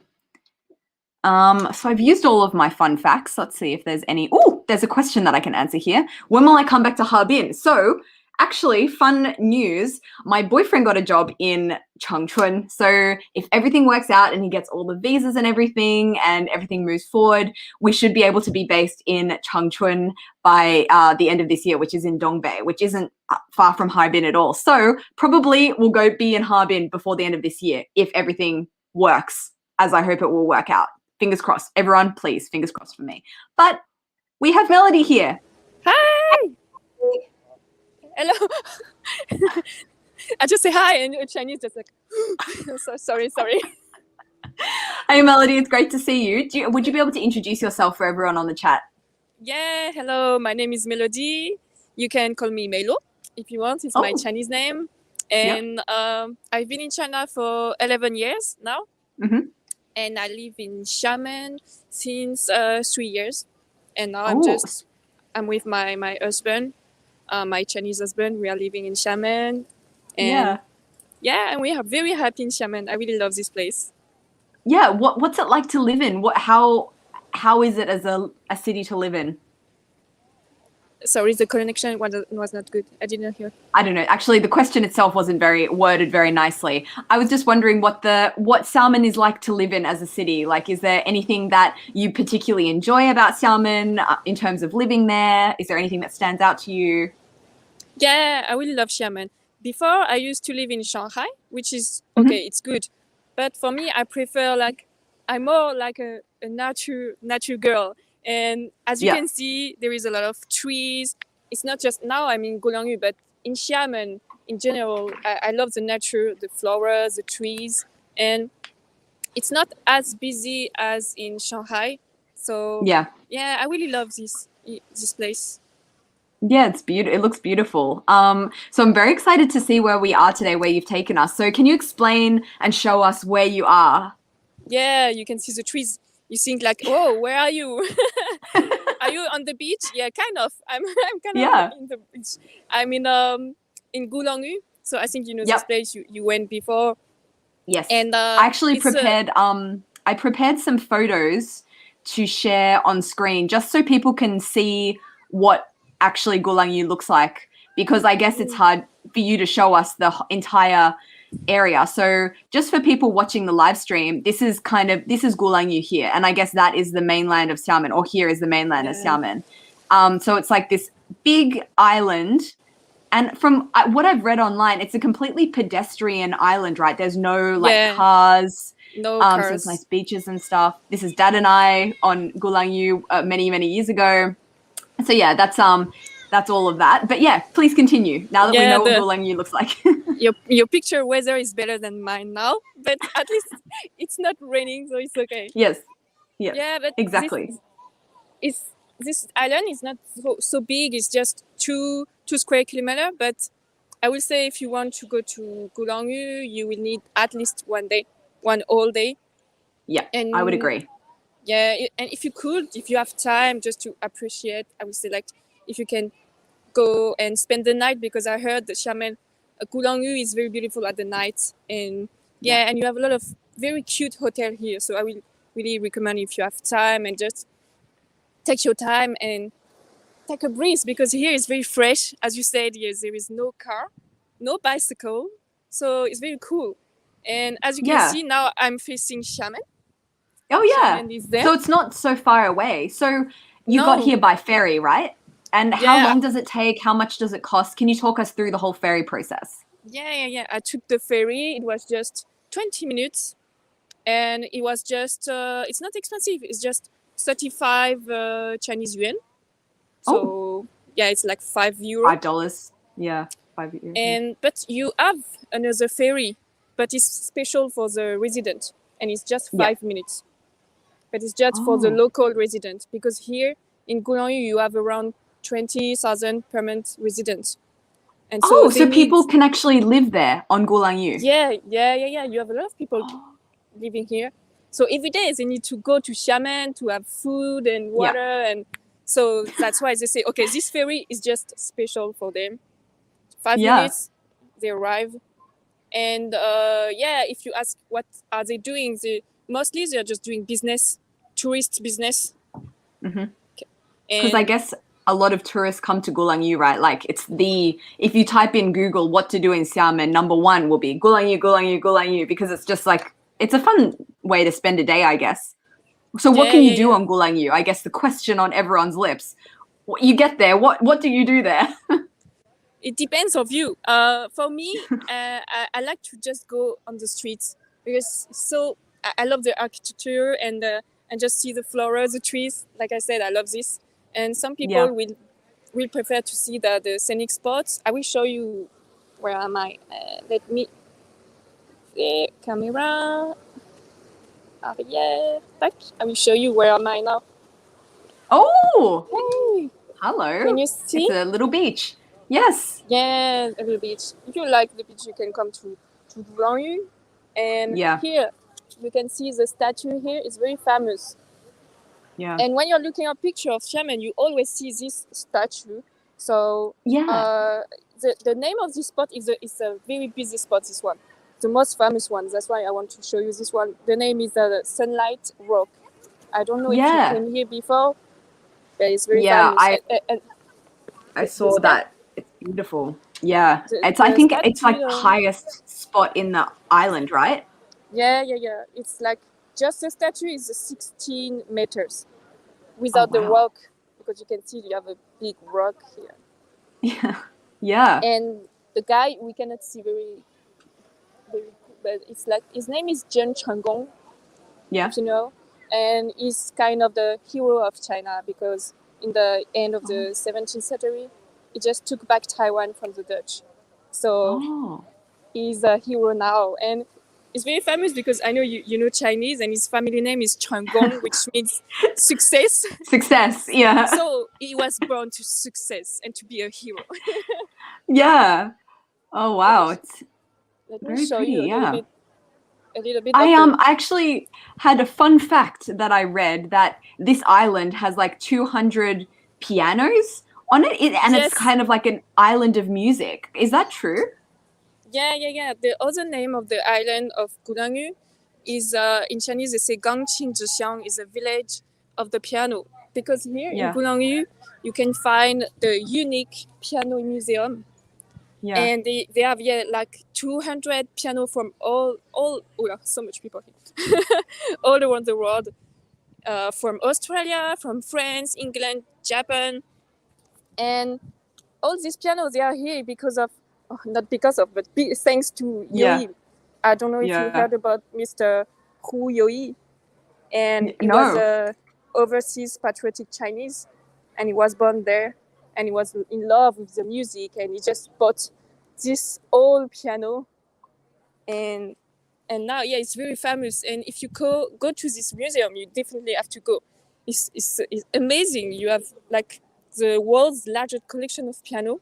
So I've used all of my fun facts. Let's see if there's any. Oh, there's a question that I can answer here. When will I come back to Harbin? So actually, fun news. My boyfriend got a job in Changchun. So if everything works out and he gets all the visas and everything moves forward, we should be able to be based in Changchun by the end of this year, which is in Dongbei, which isn't far from Harbin at all. So probably we'll go be in Harbin before the end of this year if everything works as I hope it will work out. Fingers crossed. Everyone, please, fingers crossed for me. But we have Melody here. Hi! Hello. I just say hi and Chinese just like, so sorry. Hey Melody, it's great to see you. Would you be able to introduce yourself for everyone on the chat? Yeah, hello, my name is Melody. You can call me Melo if you want. It's my Chinese name. And I've been in China for 11 years now. Mm-hmm. And I live in Xiamen since 3 years. And now I'm with my husband. My Chinese husband. We are living in Xiamen, and and we are very happy in Xiamen. I really love this place. Yeah, what's it like to live in? How is it as a city to live in? Sorry, the connection was not good. I didn't hear. I don't know. Actually, the question itself wasn't worded very nicely. I was just wondering what Xiamen is like to live in as a city. Like, is there anything that you particularly enjoy about Xiamen in terms of living there? Is there anything that stands out to you? Yeah, I really love Xiamen. Before, I used to live in Shanghai, which is okay. It's good, but for me, I prefer I'm more like a nature girl. And as you can see, there is a lot of trees. It's not just now I'm in Gulangyu, but in Xiamen in general, I love the nature, the flowers, the trees, and it's not as busy as in Shanghai. So yeah, I really love this place. Yeah, it's beautiful. It looks beautiful. So I'm very excited to see where we are today, where you've taken us. So can you explain and show us where you are? Yeah, you can see the trees. You think like, oh, where are you? Are you on the beach? Yeah, kind of. I'm kind of in the beach. I'm in Gulangyu. So I think you know this place. You went before. Yes. And I actually prepared I prepared some photos to share on screen just so people can see what actually Gulangyu looks like, because I guess it's hard for you to show us the entire area. So just for people watching the live stream, this is Gulangyu here, and I guess that is the mainland of Xiamen, or here is the mainland of Xiamen. So it's like this big island, and from what I've read online, it's a completely pedestrian island, right? There's no cars. No cars. So there's nice beaches and stuff. This is Dad and I on Gulangyu many years ago. So yeah, that's that's all of that. But yeah, please continue. Now that we Yeah, know what Guangyu looks like. your picture weather is better than mine now, but at least it's not raining, so it's okay. Yes. Yes. Yeah, but exactly. this island is not so big. It's just 2 square kilometer. But I will say if you want to go to Gulangyu, you will need at least 1 whole day. Yeah, And I would agree. yeah, and if you have time just to appreciate, I would say like if you can go and spend the night, because I heard that Xiamen, Gulangyu is very beautiful at the night, and and you have a lot of very cute hotel here. So I will really recommend if you have time and just take your time and take a breeze, because here is very fresh. As you said, yes, there is no car, no bicycle, so it's very cool. And as you can see now, I'm facing Xiamen. Oh yeah. Xiamen is there. So it's not so far away. So you got here by ferry, right? And how long does it take? How much does it cost? Can you talk us through the whole ferry process? Yeah. I took the ferry. It was just 20 minutes. And it was just, it's not expensive. It's just 35 Chinese yuan. So yeah, it's like €5. $5. Yeah, €5. And but you have another ferry, but it's special for the resident, and it's just 5 minutes. But it's just for the local resident, because here in Gulangyu you have around 20,000 permanent residents. And so people can actually live there on Gulangyu. Yeah. You have a lot of people living here. So every day they need to go to Xiamen to have food and water, and so that's why they say, okay, this ferry is just special for them. 5 minutes, they arrive. And if you ask what are they doing, mostly they're just doing business, tourist business. Because I guess a lot of tourists come to Gulangyu, right? Like if you type in Google what to do in Xiamen, number 1 will be Gulangyu, because it's just like, it's a fun way to spend a day, I guess. So what can you do on Gulangyu? I guess the question on everyone's lips. You get there, what do you do there? It depends of you. For me, I like to just go on the streets, because I love the architecture and just see the flora, the trees. Like I said, I love this. And some people will prefer to see the scenic spots. I will show you where am I. Let me camera. Back. I will show you where am I now. Oh, hey, hello. Can you see? It's a little beach. Yes. Yeah, a little beach. If you like the beach, you can come to Gulangyu. And here, you can see the statue here. It's very famous. Yeah. And when you're looking at a picture of Xiamen, you always see this statue. So the name of this spot is a very busy spot, this one. The most famous one. That's why I want to show you this one. The name is the Sunlight Rock. I don't know if you came here before, but it's very famous. I saw that. It's beautiful. Yeah. I think it's like the highest spot in the island, right? Yeah. It's like just the statue is 16 meters without the rock, because you can see you have a big rock here. Yeah. And the guy we cannot see very, but it's like his name is Zheng Chenggong. Yeah. You know, and he's kind of the hero of China, because in the end of the 17th century, he just took back Taiwan from the Dutch. So he's a hero now. And he's very famous because I know you know Chinese, and his family name is Chenggong, which means success. Success, yeah. So he was born to success and to be a hero. Yeah. Oh, wow. Let me show you a little bit. I actually had a fun fact that I read, that this island has like 200 pianos on it, and it's kind of like an island of music. Is that true? Yeah. The other name of the island of Gulangyu is, in Chinese they say Gangqing Zhixiang, is a village of the piano. Because here in Gulangyu, you can find the unique piano museum. Yeah. And they have like 200 piano from all so much people here. All around the world. From Australia, from France, England, Japan. And all these pianos, they are here because of, but thanks to Yoi. I don't know if you heard about Mr. Hu Yoi. And he was a overseas patriotic Chinese, and he was born there. and he was in love with the music, and he just bought this old piano, and now it's very famous. And if you go to this museum, you definitely have to go. It's amazing. You have like the world's largest collection of piano.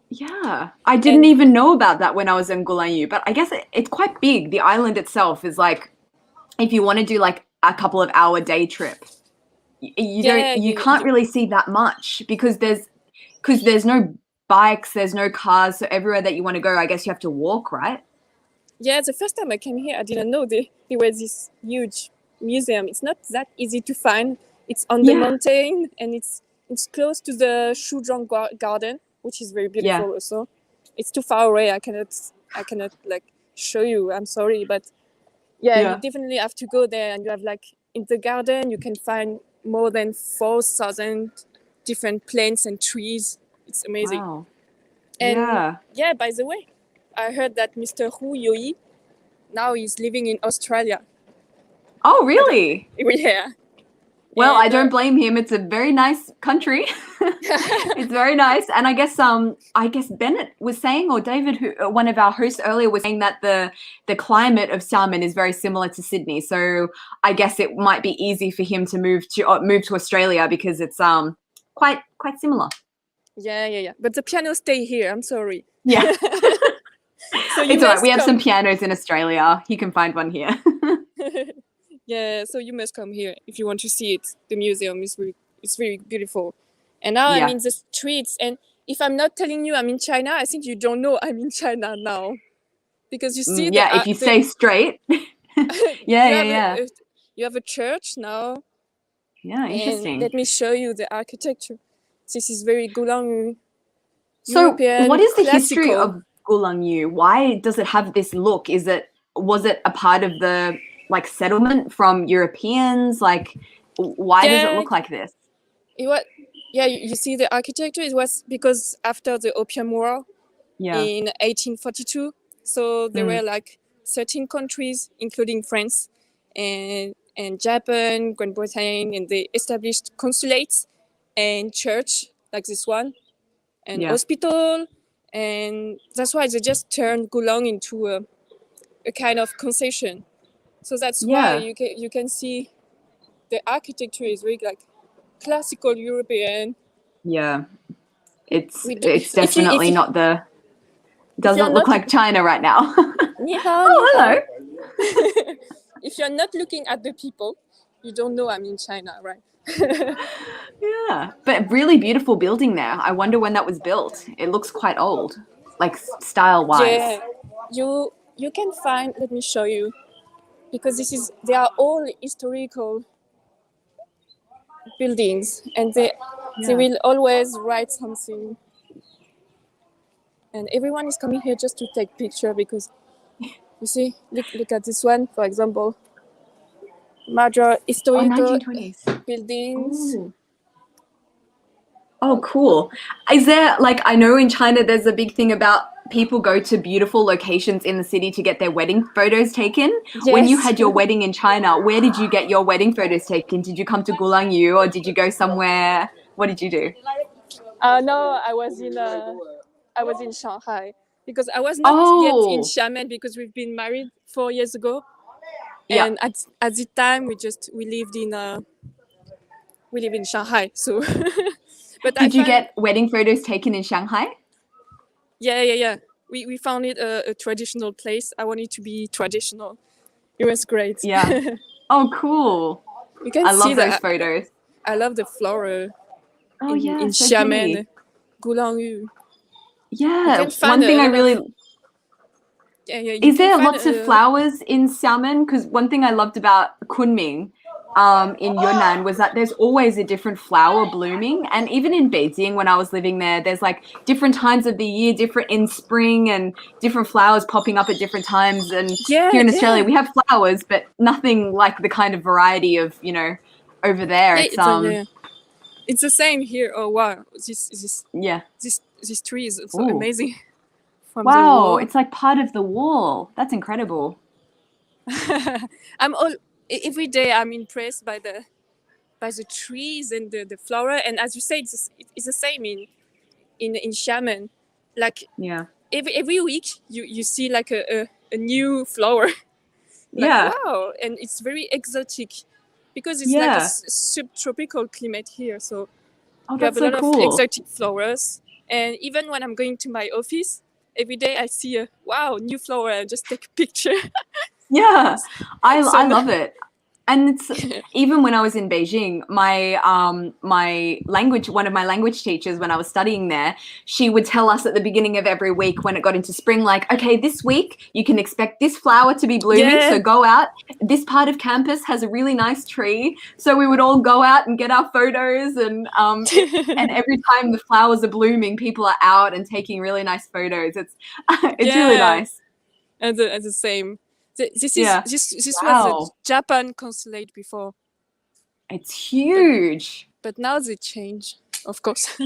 Yeah, I didn't even know about that when I was in Gulanyu, but I guess it's quite big. The island itself is like, if you want to do like a couple of hour day trip, you can't really see that much because there's no bikes, there's no cars, so everywhere that you want to go, I guess you have to walk, right? Yeah, the first time I came here, I didn't know there was this huge museum. It's not that easy to find. It's on the mountain, and it's close to the Shuzhong Garden, which is very beautiful also. It's too far away. I cannot like show you. I'm sorry, but you definitely have to go there. And you have like in the garden, you can find more than 4,000 different plants and trees. It's amazing. Wow. And by the way, I heard that Mr. Hu Yoi now he's living in Australia. Oh, really? Yeah. Well, I don't blame him. It's a very nice country. It's very nice. And I guess Bennett was saying, or David, one of our hosts earlier, was saying that the climate of Xiamen is very similar to Sydney. So I guess it might be easy for him to move to Australia because it's quite similar. Yeah. But the piano stay here. I'm sorry. Yeah. So it's all right. We have some pianos in Australia. He can find one here. Yeah, so you must come here if you want to see it. The museum is very beautiful. And now I'm in the streets. And if I'm not telling you I'm in China, I think you don't know I'm in China now. Because you see if you stay straight. You have a church now. Yeah, interesting. Let me show you the architecture. This is very Gulanyu. So European, what is the classical history of Gulanyu? Why does it have this look? Was it a part of the like settlement from Europeans? Like, why does it look like this? It was, you see the architecture. It was because after the Opium War in 1842, so there were like 13 countries, including France and Japan, Great Britain, and they established consulates and church like this one, and hospital, and that's why they just turned Gulang into a kind of concession. So that's why you can see the architecture is very like classical European. Yeah, it's definitely not the. Doesn't look like China right now. Oh, hello. If you're not looking at the people, you don't know I'm in China, right? Yeah, but really beautiful building there. I wonder when that was built. It looks quite old, like style-wise. Yeah, you can find. Let me show you, because they are all historical buildings, and they will always write something. And everyone is coming here just to take picture because you see, look at this one, for example. Major historical 1920s buildings. Ooh. Oh, cool. Is there, like, I know in China there's a big thing about people go to beautiful locations in the city to get their wedding photos taken. Yes. When you had your wedding in China, where did you get your wedding photos taken? Did you come to Gulanyu or did you go somewhere? What did you do? No, I was in Shanghai because I was not yet in Xiamen because we've been married 4 years ago. And at the time we lived in Shanghai. So but did you get wedding photos taken in Shanghai? Yeah. We found it a traditional place. I wanted to be traditional. It was great. Yeah. Oh, cool. You can I love those photos. I love the flora in so Xiamen, Gulanyu. Yeah, one thing I really... Is there lots of flowers in Xiamen? Because one thing I loved about Kunming in Yunnan was that there's always a different flower blooming. And even in Beijing, when I was living there, there's like different times of the year, different in spring and different flowers popping up at different times. And here in Australia, we have flowers, but nothing like the kind of variety of, over there. It's the same here. Oh, wow. This tree is so amazing. Wow, it's like part of the wall. That's incredible. Every day I'm impressed by by the trees and the flower. And as you say, it's the same in Xiamen. Like every week you see like a new flower. Like wow, and it's very exotic because it's like a subtropical climate here. So you have a lot of exotic flowers. And even when I'm going to my office, every day I see a new flower and just take a picture. Yeah, I love it. And it's even when I was in Beijing, my one of my language teachers when I was studying there, she would tell us at the beginning of every week when it got into spring, like, okay, this week you can expect this flower to be blooming, so go out. This part of campus has a really nice tree, so we would all go out and get our photos, and every time the flowers are blooming, people are out and taking really nice photos. It's really nice. And the same. This was the Japan consulate before. It's huge. But now they change, of course.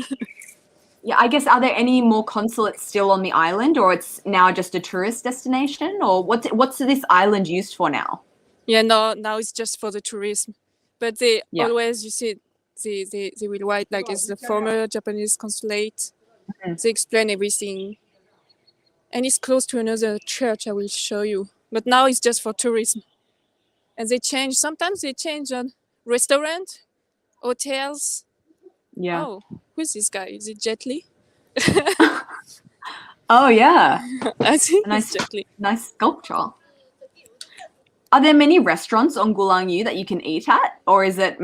Yeah, I guess, are there any more consulates still on the island, or it's now just a tourist destination, or what's this island used for now? Yeah, no, now it's just for the tourism. But they always, you see, they will write like it's the former Japanese consulate. They explain everything. And it's close to another church I will show you. But now it's just for tourism. And sometimes they change on restaurant, hotels. Yeah. Oh, who's this guy? Is it Jet Li? Oh, yeah. I think it's Jet Li. Nice sculpture. Are there many restaurants on Gulangyu that you can eat at? Or is it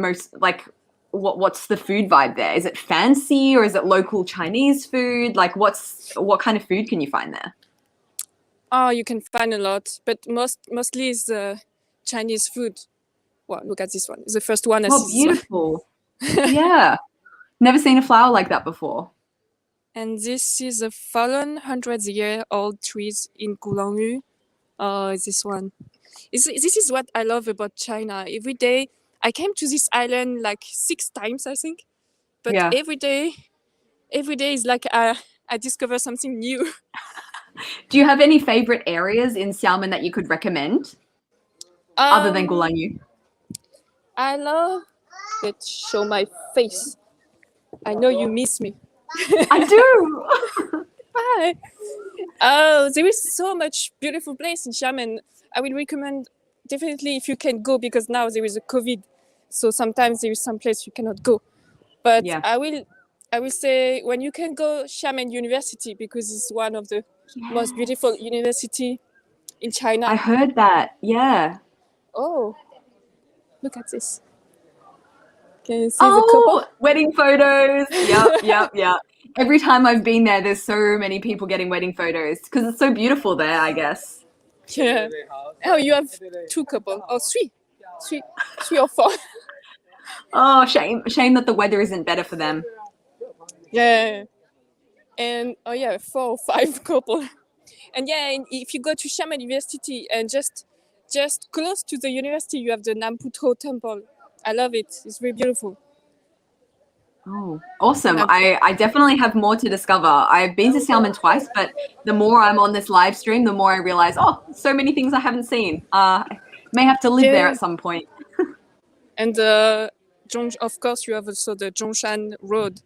what's the food vibe there? Is it fancy, or is it local Chinese food? Like what kind of food can you find there? Oh, you can find a lot, but mostly is Chinese food. Wow, look at this one. It's the first one. Oh, beautiful. Yeah. Never seen a flower like that before. And this is a fallen 100-year-old trees in Gulangyu. Oh, this one. This is what I love about China. Every day, I came to this island like 6 times, I think. But every day is like I discover something new. Do you have any favorite areas in Xiamen that you could recommend other than Gulangyu? I love it. Show my face. I know you miss me. I do. Hi. Oh, there is so much beautiful place in Xiamen. I will recommend definitely if you can go, because now there is a COVID, so sometimes there is some place you cannot go. But I will say when you can go, Xiamen University, because it's one of the most beautiful university in China. I heard that. Yeah. Oh, look at this. Can you see the couple? Wedding photos. Yep. Every time I've been there, there's so many people getting wedding photos because it's so beautiful there, I guess. Yeah. Oh, you have 2 couples. Oh, 3 or 4. Oh, shame that the weather isn't better for them. Yeah. And 4 or 5 couple. And if you go to Xiamen University and just close to the university, you have the Namputo Temple. I love it. It's very beautiful. Oh, awesome. I definitely have more to discover. I've been to Xiamen twice, but the more I'm on this live stream, the more I realize, so many things I haven't seen. I may have to live there at some point. And of course, you have also the Zhongshan Road.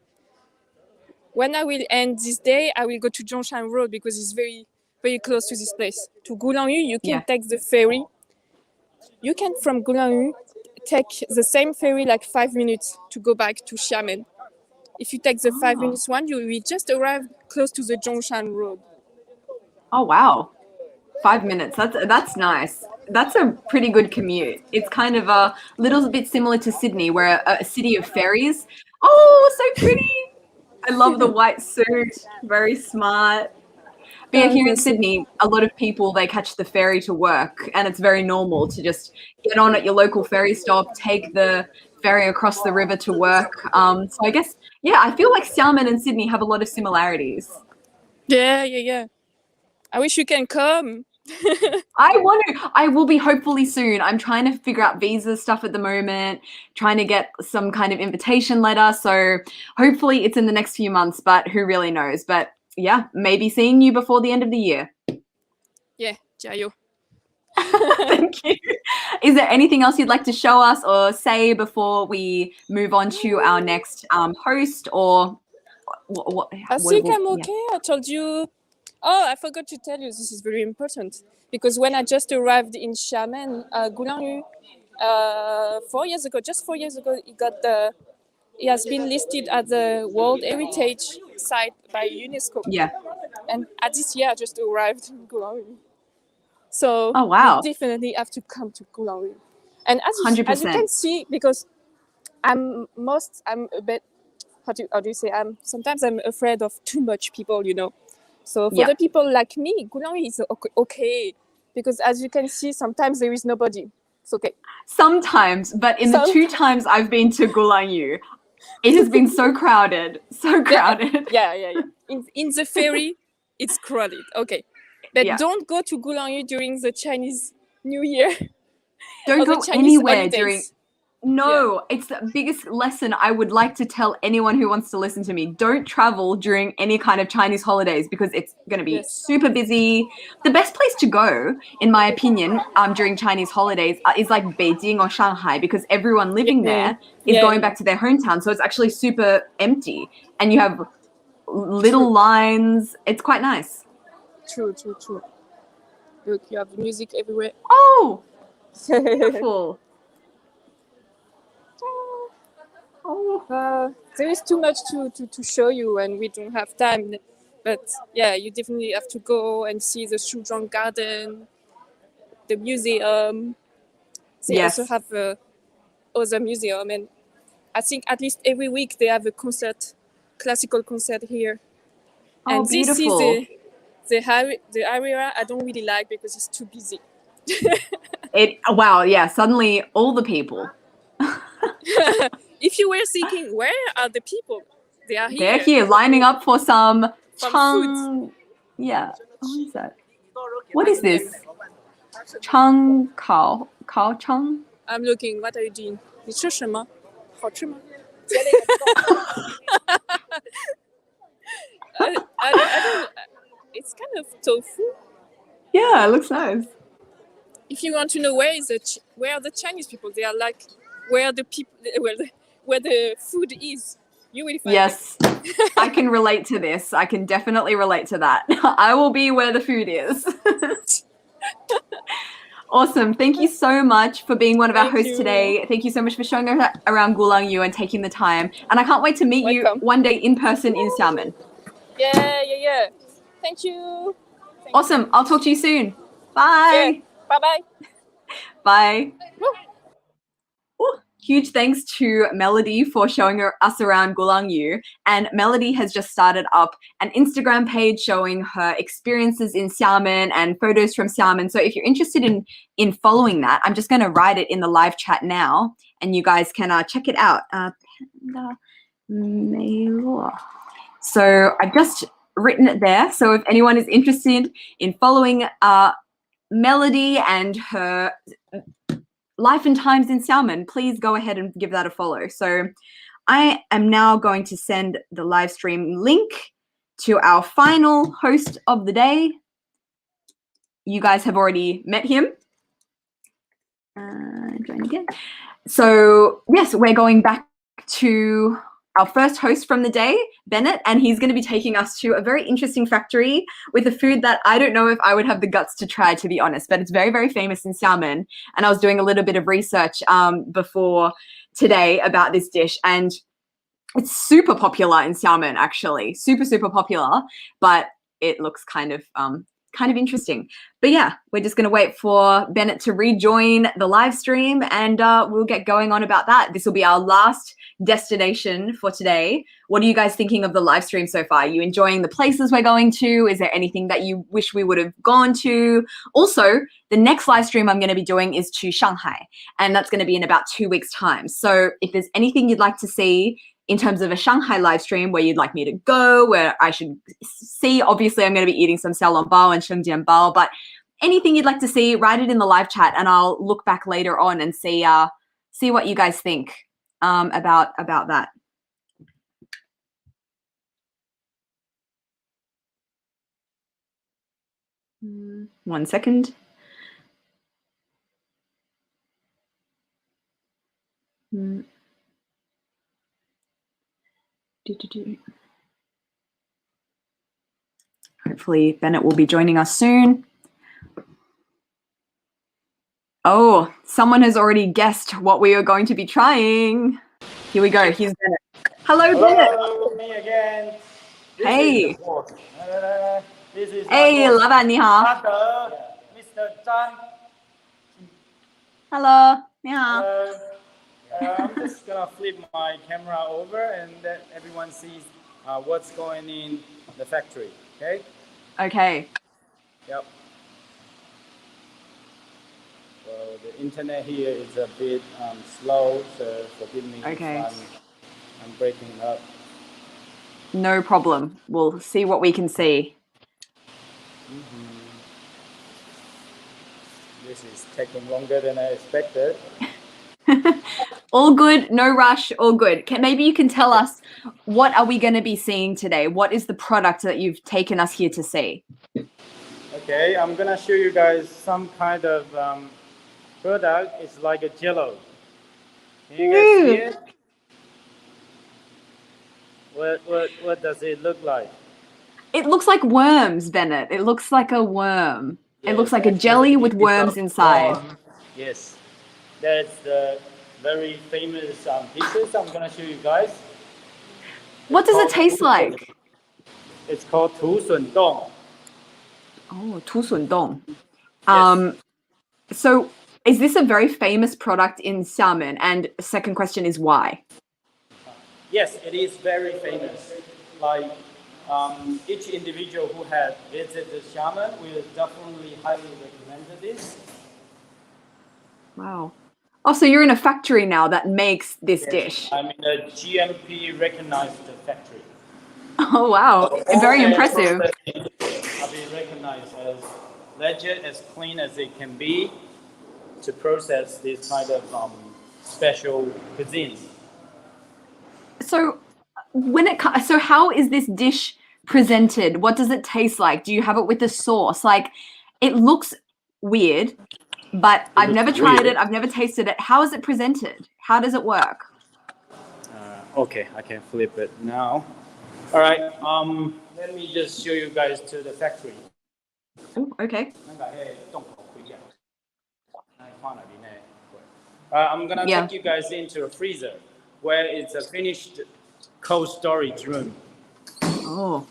When I will end this day, I will go to Zhongshan Road because it's very, very close to this place. To Gulangyu, you can take the ferry. You can, from Gulangyu, take the same ferry like 5 minutes to go back to Xiamen. If you take the 5 minutes one, you will just arrive close to the Zhongshan Road. Oh, wow. 5 minutes. That's nice. That's a pretty good commute. It's kind of a little bit similar to Sydney, where a city of ferries. Oh, so pretty. I love the white suit. Very smart. But yeah, here in Sydney, a lot of people, they catch the ferry to work, and it's very normal to just get on at your local ferry stop, take the ferry across the river to work. So I guess, I feel like Xiamen and Sydney have a lot of similarities. Yeah. I wish you can come. I want to. I will be hopefully soon. I'm trying to figure out visa stuff at the moment, trying to get some kind of invitation letter. So hopefully it's in the next few months, but who really knows? But maybe seeing you before the end of the year. Yeah, 加油. Thank you. Is there anything else you'd like to show us or say before we move on to our next host, or what? I think I'm okay. I told you. Oh, I forgot to tell you. This is very important because when I just arrived in Xiamen, Gulangyu, 4 years ago, just 4 years ago, he has been listed as a World Heritage Site by UNESCO. Yeah. And at this year, I just arrived in Gulangyu. So Oh, wow. you definitely have to come to Gulangyu. And as you 100%. can see, because I'm a bit, how do you say, sometimes I'm afraid of too much people, you know. So for the people like me, Gulangyu is okay. Because as you can see, sometimes there is nobody. It's okay. Sometimes, but in the 2 times I've been to Gulangyu, it has been so crowded. So crowded. Yeah. In the ferry, it's crowded. Okay. But don't go to Gulangyu during the Chinese New Year. Don't go anywhere during... No, Yeah. it's the biggest lesson I would like to tell anyone who wants to listen to me. Don't travel during any kind of Chinese holidays because it's going to be super busy. The best place to go, in my opinion, during Chinese holidays is like Beijing or Shanghai, because everyone living there is going back to their hometown. So it's actually super empty and you have little lines. It's quite nice. True. Look, you have music everywhere. Oh, beautiful. There is too much to show you and we don't have time. But yeah, you definitely have to go and see the Shuzhuang Garden, the museum. They also have other museum, and I think at least every week they have a classical concert here. Oh, and beautiful. This is the area I don't really like because it's too busy. Wow, yeah, suddenly all the people. If you were thinking, where are the people? They are here. They're here lining up for some food. Yeah. What is that? What is this? Chang Kao Chang? I'm looking. What are you doing? 你吃什么？好吃吗？I don't. It's kind of tofu. Yeah, it looks nice. If you want to know where are the Chinese people, they are like where the food is. You will find it. I can relate to this. I can definitely relate to that. I will be where the food is. Awesome. Thank you so much for being one of our hosts today. Thank you so much for showing us around Gulangyu and taking the time. And I can't wait to meet you one day in person in Xiamen. Yeah. Thank you. Awesome. I'll talk to you soon. Bye. Yeah. Bye. Bye. Huge thanks to Melody for showing us around Gulangyu. And Melody has just started up an Instagram page showing her experiences in Xiamen and photos from Xiamen. So if you're interested in following that, I'm just going to write it in the live chat now, and you guys can check it out. So I've just written it there. So if anyone is interested in following Melody and her life and times in Xiamen, please go ahead and give that a follow. So I am now going to send the live stream link to our final host of the day. You guys have already met him. Join again. So yes, we're going back to our first host from the day, Bennett, and he's going to be taking us to a very interesting factory with a food that I don't know if I would have the guts to try, to be honest, but it's very, very famous in Xiamen. And I was doing a little bit of research before today about this dish, and it's super popular in Xiamen, actually. Super, super popular, but it looks kind of interesting. But yeah, we're just going to wait for Bennett to rejoin the live stream, and we'll get going on about that. This will be our last destination for today. What are you guys thinking of the live stream so far? Are you enjoying the places we're going to? Is there anything that you wish we would have gone to? Also, the next live stream I'm going to be doing is to Shanghai, and that's going to be in about 2 weeks' time. So if there's anything you'd like to see in terms of a Shanghai live stream where you'd like me to go, where I should see, obviously I'm going to be eating some xiaolongbao and shengjianbao, but anything you'd like to see, write it in the live chat, and I'll look back later on and see what you guys think about that. One second. Mm. Hopefully Bennett will be joining us soon. Oh, someone has already guessed what we are going to be trying. Here we go. Here's Bennett. Hello, Bennett. Hello, me again. This Hey. is the boss. This is my Hey, boss. 老板你好。 Father, Mr. Zhang. Hello，你好。 I'm just gonna flip my camera over and that everyone sees what's going in the factory. Okay? Okay. Yep. Well, the internet here is a bit slow, so forgive me Okay. if I'm breaking it up. No problem. We'll see what we can see. This is taking longer than I expected. All good, no rush, all good. Maybe you can tell us, what are we going to be seeing today? What is the product that you've taken us here to see? Okay, I'm gonna show you guys some kind of product. It's like a jello. Can you guys see it? What does it look like? It looks like worms, Bennett. It looks like a worm. It Yes, looks like a actually, jelly with it is worms a inside. worm. Yes, that's the very famous dishes I'm gonna show you guys. What does it taste like? It's called 土笋冻. Oh, 土笋冻. Yes. So is this a very famous product in Xiamen? And second question is why? Yes, it is very famous. Like each individual who has visited the Xiamen will definitely highly recommend this. Wow. Oh, so you're in a factory now that makes this dish. I'm in a GMP recognized factory. Oh, wow. Very impressive. I've been recognized as legit, as clean as it can be to process this kind of special cuisine. So so how is this dish presented? What does it taste like? Do you have it with a sauce? Like, it looks weird, but I've never tried it. I've never tasted it. How is it presented? How does it work? Okay, I can flip it now. All right. Let me just show you guys to the factory. Oh, okay. I'm gonna take you guys into a freezer where it's a finished cold storage room. Oh.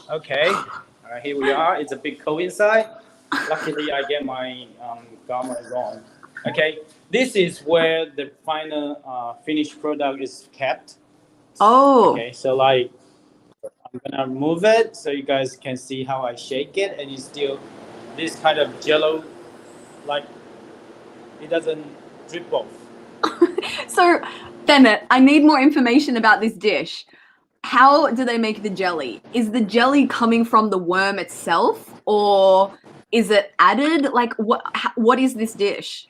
Okay. All right, here we are. It's a big cold inside. Luckily, I get my garment on. Okay. This is where the final finished product is kept. Oh. Okay. So like, I'm gonna move it so you guys can see how I shake it, and it's still this kind of jello, like it doesn't drip off. So, Bennett, I need more information about this dish. How do they make the jelly? Is the jelly coming from the worm itself, or is it added? Like, what is this dish?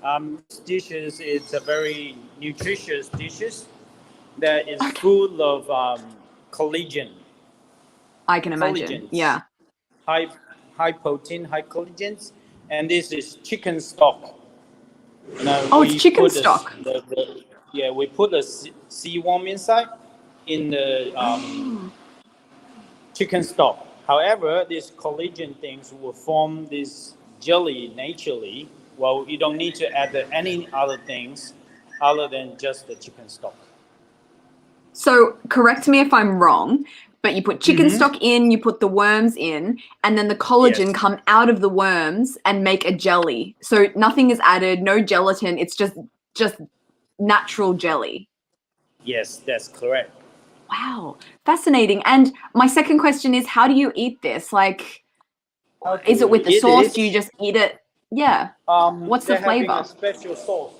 This dish is a very nutritious dishes that is full of collagen. I can imagine. Collagens. Yeah. High protein, high collagens, and this is chicken stock. Oh, it's chicken stock. We put the sea worm inside in the chicken stock. However, these collagen things will form this jelly naturally. Well, you don't need to add any other things other than just the chicken stock. So, correct me if I'm wrong, but you put chicken stock in, you put the worms in, and then the collagen come out of the worms and make a jelly. So nothing is added, no gelatin. It's just natural jelly. Yes, that's correct. Wow, fascinating. And my second question is, how do you eat this? Like, is it with the sauce? Do you just eat it? Yeah. What's the flavor? A special sauce.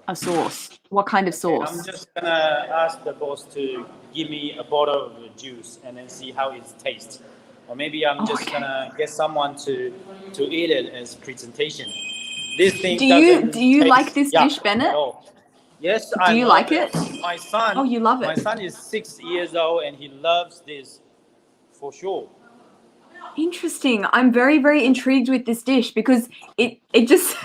A sauce. What kind of sauce? I'm just gonna ask the boss to give me a bottle of juice and then see how it tastes. Or maybe I'm just gonna get someone to eat it as presentation. This thing do you like this dish, Bennett? Yes, do you like it? My son. Oh, you love it. My son is 6 years old and he loves this for sure. Interesting. I'm very, very intrigued with this dish because it just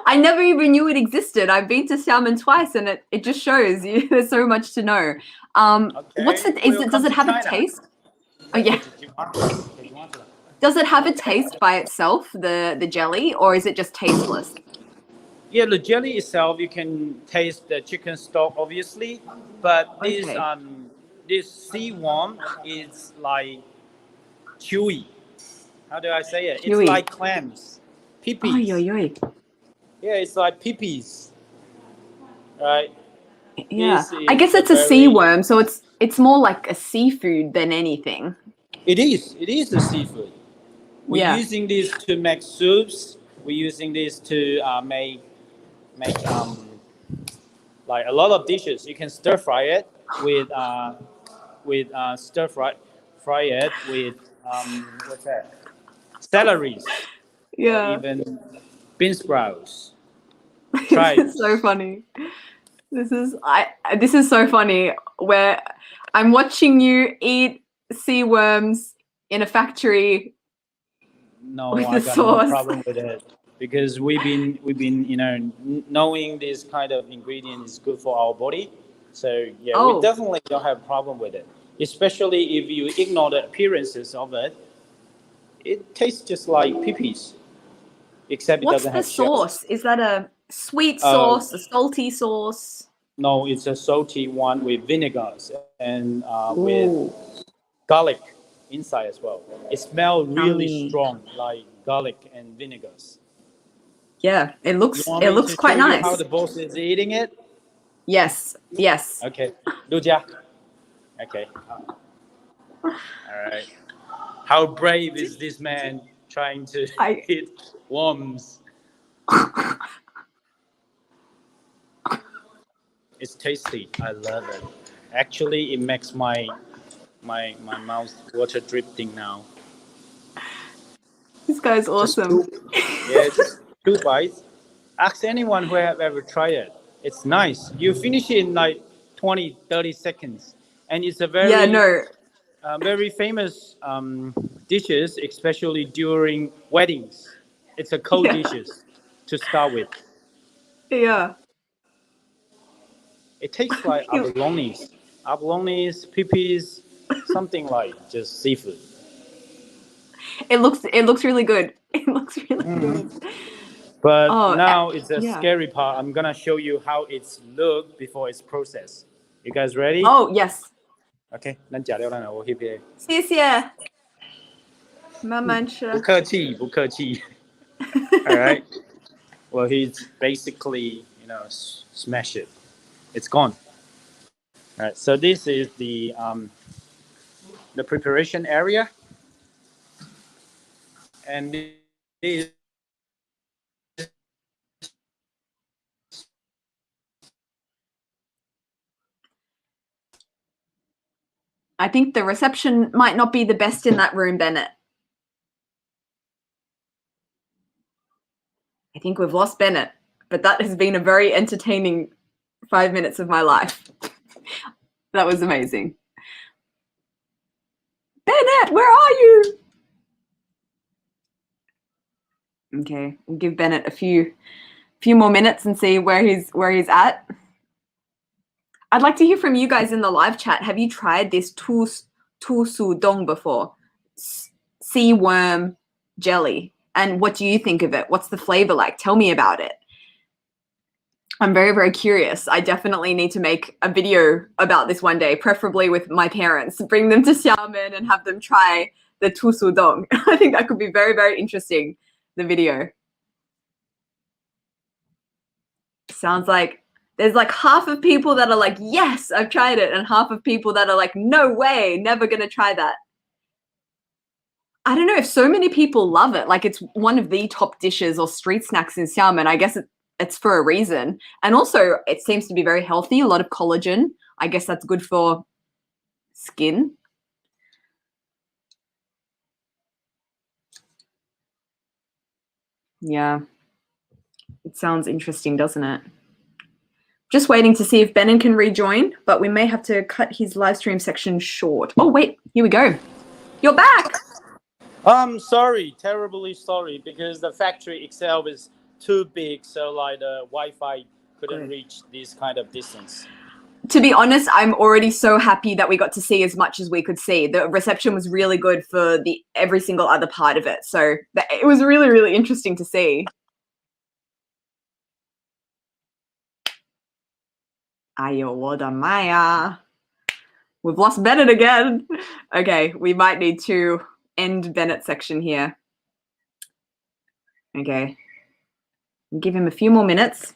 I never even knew it existed. I've been to Xiamen twice and it just shows you there's so much to know. What's Okay, the is it welcome does it to have a China. taste? Oh yeah. Does it have a taste by itself, the jelly, or is it just tasteless? Yeah, the jelly itself, you can taste the chicken stock, obviously, but Okay. this sea worm is like chewy. How do I say it? It's Chewy. like clams, Ay, pippies. ay, ay. Yeah, it's like pippies, right? Yeah. This I is guess a it's a sea very. worm, so it's more like a seafood than anything. It is. It is a seafood. We're Yeah. using this to make soups. We're using this to make like a lot of dishes. You can stir fry it with fry it with what's that? Celeries or Yeah. even bean sprouts. This Try is so this. funny. This is so funny where I'm watching you eat sea worms in a factory No, with I the got no sauce. problem with it because we've been knowing this kind of ingredient is good for our body. So yeah, we Oh, definitely don't have a problem with it. Especially if you ignore the appearances of it, it tastes just like pippies, except it what's doesn't the have shells. sauce? Is that a sweet Uh, sauce, a salty sauce? no, it's a salty one with vinegars and with Ooh, garlic inside as well. It smells really yummy. strong, like garlic and vinegars. Yeah, You it want me looks to quite show you how nice. the boss is eating it? Yes, yes. Okay, 陆家. Okay, all right. How brave is this man trying to I hit worms? It's tasty. I love it. Actually, it makes my mouth water dripping now. This guy's Just awesome. two, yeah, just 2 bites. Ask anyone who have ever tried it. It's nice. You finish it in like 20, 30 seconds, and it's a Yeah, very no. very famous dishes, especially during weddings. It's a cold Yeah. dishes to start with. Yeah. It tastes like abalones, pipis, something like just seafood. It looks really good. It looks really good. But Oh, now it's a yeah. scary part. I'm gonna show you how it's look before it's processed. You guys ready? Oh, yes. Okay，咱食了咱就有翕嘅。谢谢，慢慢不吃。客气，不客气。All right. Well, he's basically, smash it. It's gone. All right. So this is the preparation area, and this I think the reception might not be the best in that room, Bennett. I think we've lost Bennett, but that has been a very entertaining 5 minutes of my life. That was amazing. Bennett, where are you? Okay, we'll give Bennett a few more minutes and see where he's at. I'd like to hear from you guys in the live chat. Have you tried this tu su dong before? Sea worm jelly. And what do you think of it? What's the flavor like? Tell me about it. I'm very, very curious. I definitely need to make a video about this one day, preferably with my parents. Bring them to Xiamen and have them try the tu su dong. I think that could be very, very interesting, the video. Sounds like there's like half of people that are like, yes, I've tried it, and half of people that are like, no way, never gonna try that. I don't know if so many people love it. Like it's one of the top dishes or street snacks in Xiamen. I guess it's for a reason. And also it seems to be very healthy, a lot of collagen. I guess that's good for skin. Yeah. It sounds interesting, doesn't it? Just waiting to see if Benin can rejoin, but we may have to cut his live stream section short. Oh, wait, here we go. You're back. I'm sorry, terribly sorry, because the factory itself is too big, so like the Wi-Fi couldn't Good. reach this kind of distance. To be honest, I'm already so happy that we got to see as much as we could see. The reception was really good for every single other part of it. So it was really, really interesting to see. Ayo, wo de Maya. We've lost Bennett again. Okay, we might need to end Bennett's section here. Okay. Give him a few more minutes.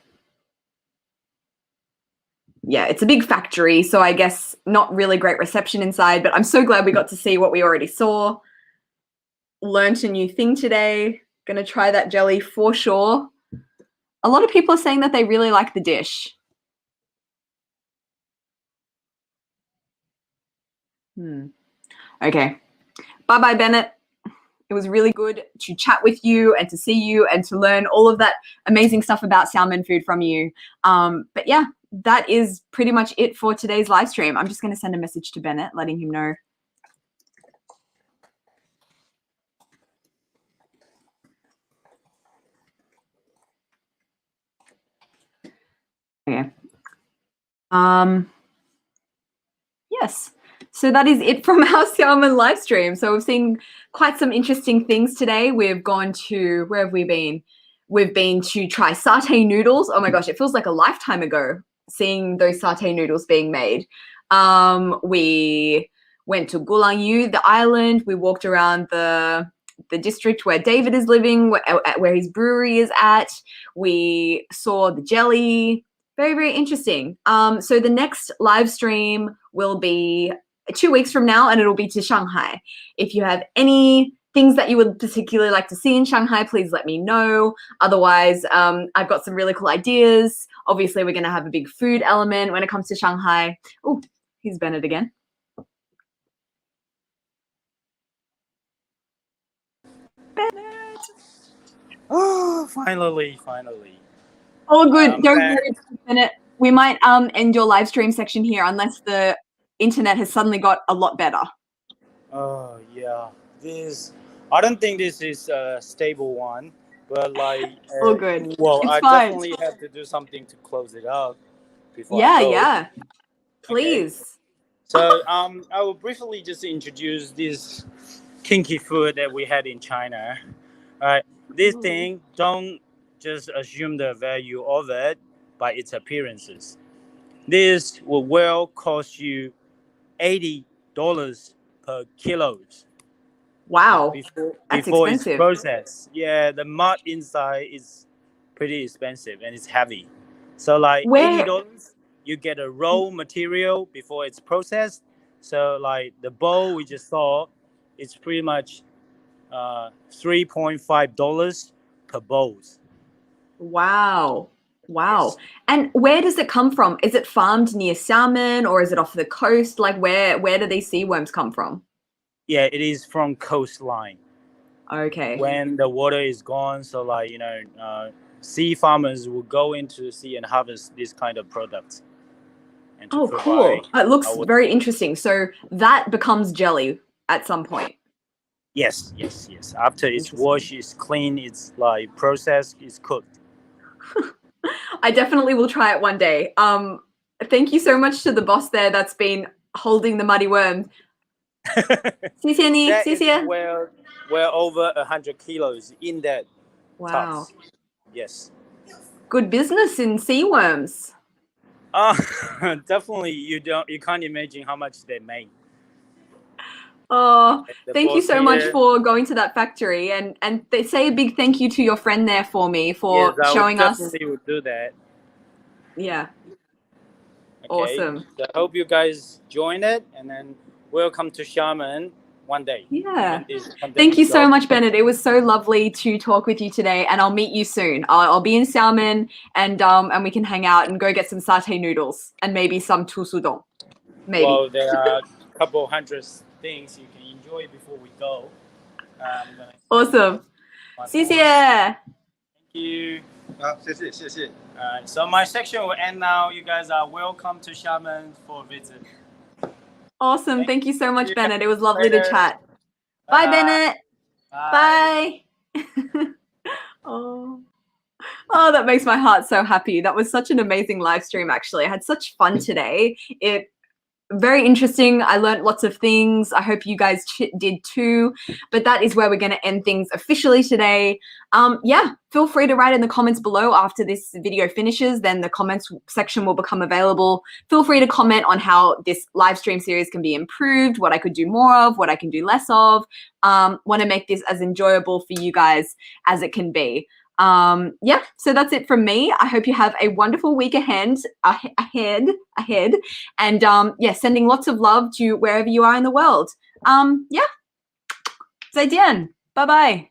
Yeah, it's a big factory, so I guess not really great reception inside, but I'm so glad we got to see what we already saw. Learned a new thing today. Gonna try that jelly for sure. A lot of people are saying that they really like the dish. Okay. Bye-bye, Bennett. It was really good to chat with you and to see you and to learn all of that amazing stuff about Xiamen food from you. But yeah, that is pretty much it for today's live stream. I'm just going to send a message to Bennett, letting him know. Okay. Yes. So that is it from our Xiamen live stream. So we've seen quite some interesting things today. We've gone to, where have we been? We've been to try satay noodles. Oh my gosh, it feels like a lifetime ago seeing those satay noodles being made. We went to Gulangyu, the island. We walked around the district where David is living, where his brewery is at. We saw the jelly. Very, very interesting. So the next live stream will be 2 weeks from now, and it'll be to Shanghai. If you have any things that you would particularly like to see in Shanghai, please let me know. Otherwise, I've got some really cool ideas. Obviously, we're going to have a big food element when it comes to Shanghai. Oh, here's Bennett again. Bennett. Oh, finally. Oh, good. Don't worry, Bennett. We might end your live stream section here unless the internet has suddenly got a lot better. Oh yeah, I don't think this is a stable one, but like, Oh, good. well, It's I fine. definitely have to do something to close it up before Yeah, I go. yeah. Please. Okay. So I will briefly just introduce this kinky food that we had in China. All right, this thing, don't just assume the value of it by its appearances. This will well cost you $80 per kilo. Wow. That's Before it's expensive. processed. Yeah, the mud inside is pretty expensive and it's heavy. So like $80, you get a raw material before it's processed. So like the bowl we just saw, it's pretty much $3.5 per bowl. Wow. Yes. And where does it come from? Is it farmed near Xiamen or is it off the coast? Like where do these sea worms come from? Yeah, it is from coastline. Okay. When the water is gone, so like sea farmers will go into the sea and harvest this kind of products. And Oh, cool. It looks very interesting. So that becomes jelly at some point. Yes. After it's washed, it's clean, it's like processed, it's cooked. I definitely will try it one day. Thank you so much to the boss there that's been holding the muddy worm. 谢谢你，谢谢。 We're over 100 kilos in that. Wow. Tubs. Yes. Good business in sea worms. Definitely you can't imagine how much they make. Oh, thank you so much for going to that factory and they say a big thank you to your friend there for me for showing us. Definitely would do that. Yeah. Okay. Awesome. So I hope you guys join it and then welcome to Xiamen one day. Yeah. Thank you so much, Bennett. It was so lovely to talk with you today and I'll meet you soon. I'll be in Xiamen and we can hang out and go get some satay noodles and maybe some tusudong. Maybe. Well, there are a couple hundred things you can enjoy before we go. Awesome. 谢谢. Thank you. 谢谢. So my section will end now. You guys are welcome to Xiamen for a visit. Awesome. Thank you so much, Bennett. It was lovely to chat. Bye, Bennett. Bye. Oh. Oh, that makes my heart so happy. That was such an amazing live stream, actually. I had such fun today. Very interesting. I learned lots of things. I hope you guys did too. But that is where we're going to end things officially today. Yeah, feel free to write in the comments below after this video finishes. Then the comments section will become available. Feel free to comment on how this live stream series can be improved, what I could do more of, what I can do less of. Want to make this as enjoyable for you guys as it can be. Yeah, so that's it from me. I hope you have a wonderful week ahead. And yeah, sending lots of love to wherever you are in the world. Yeah, 再见. Bye-bye.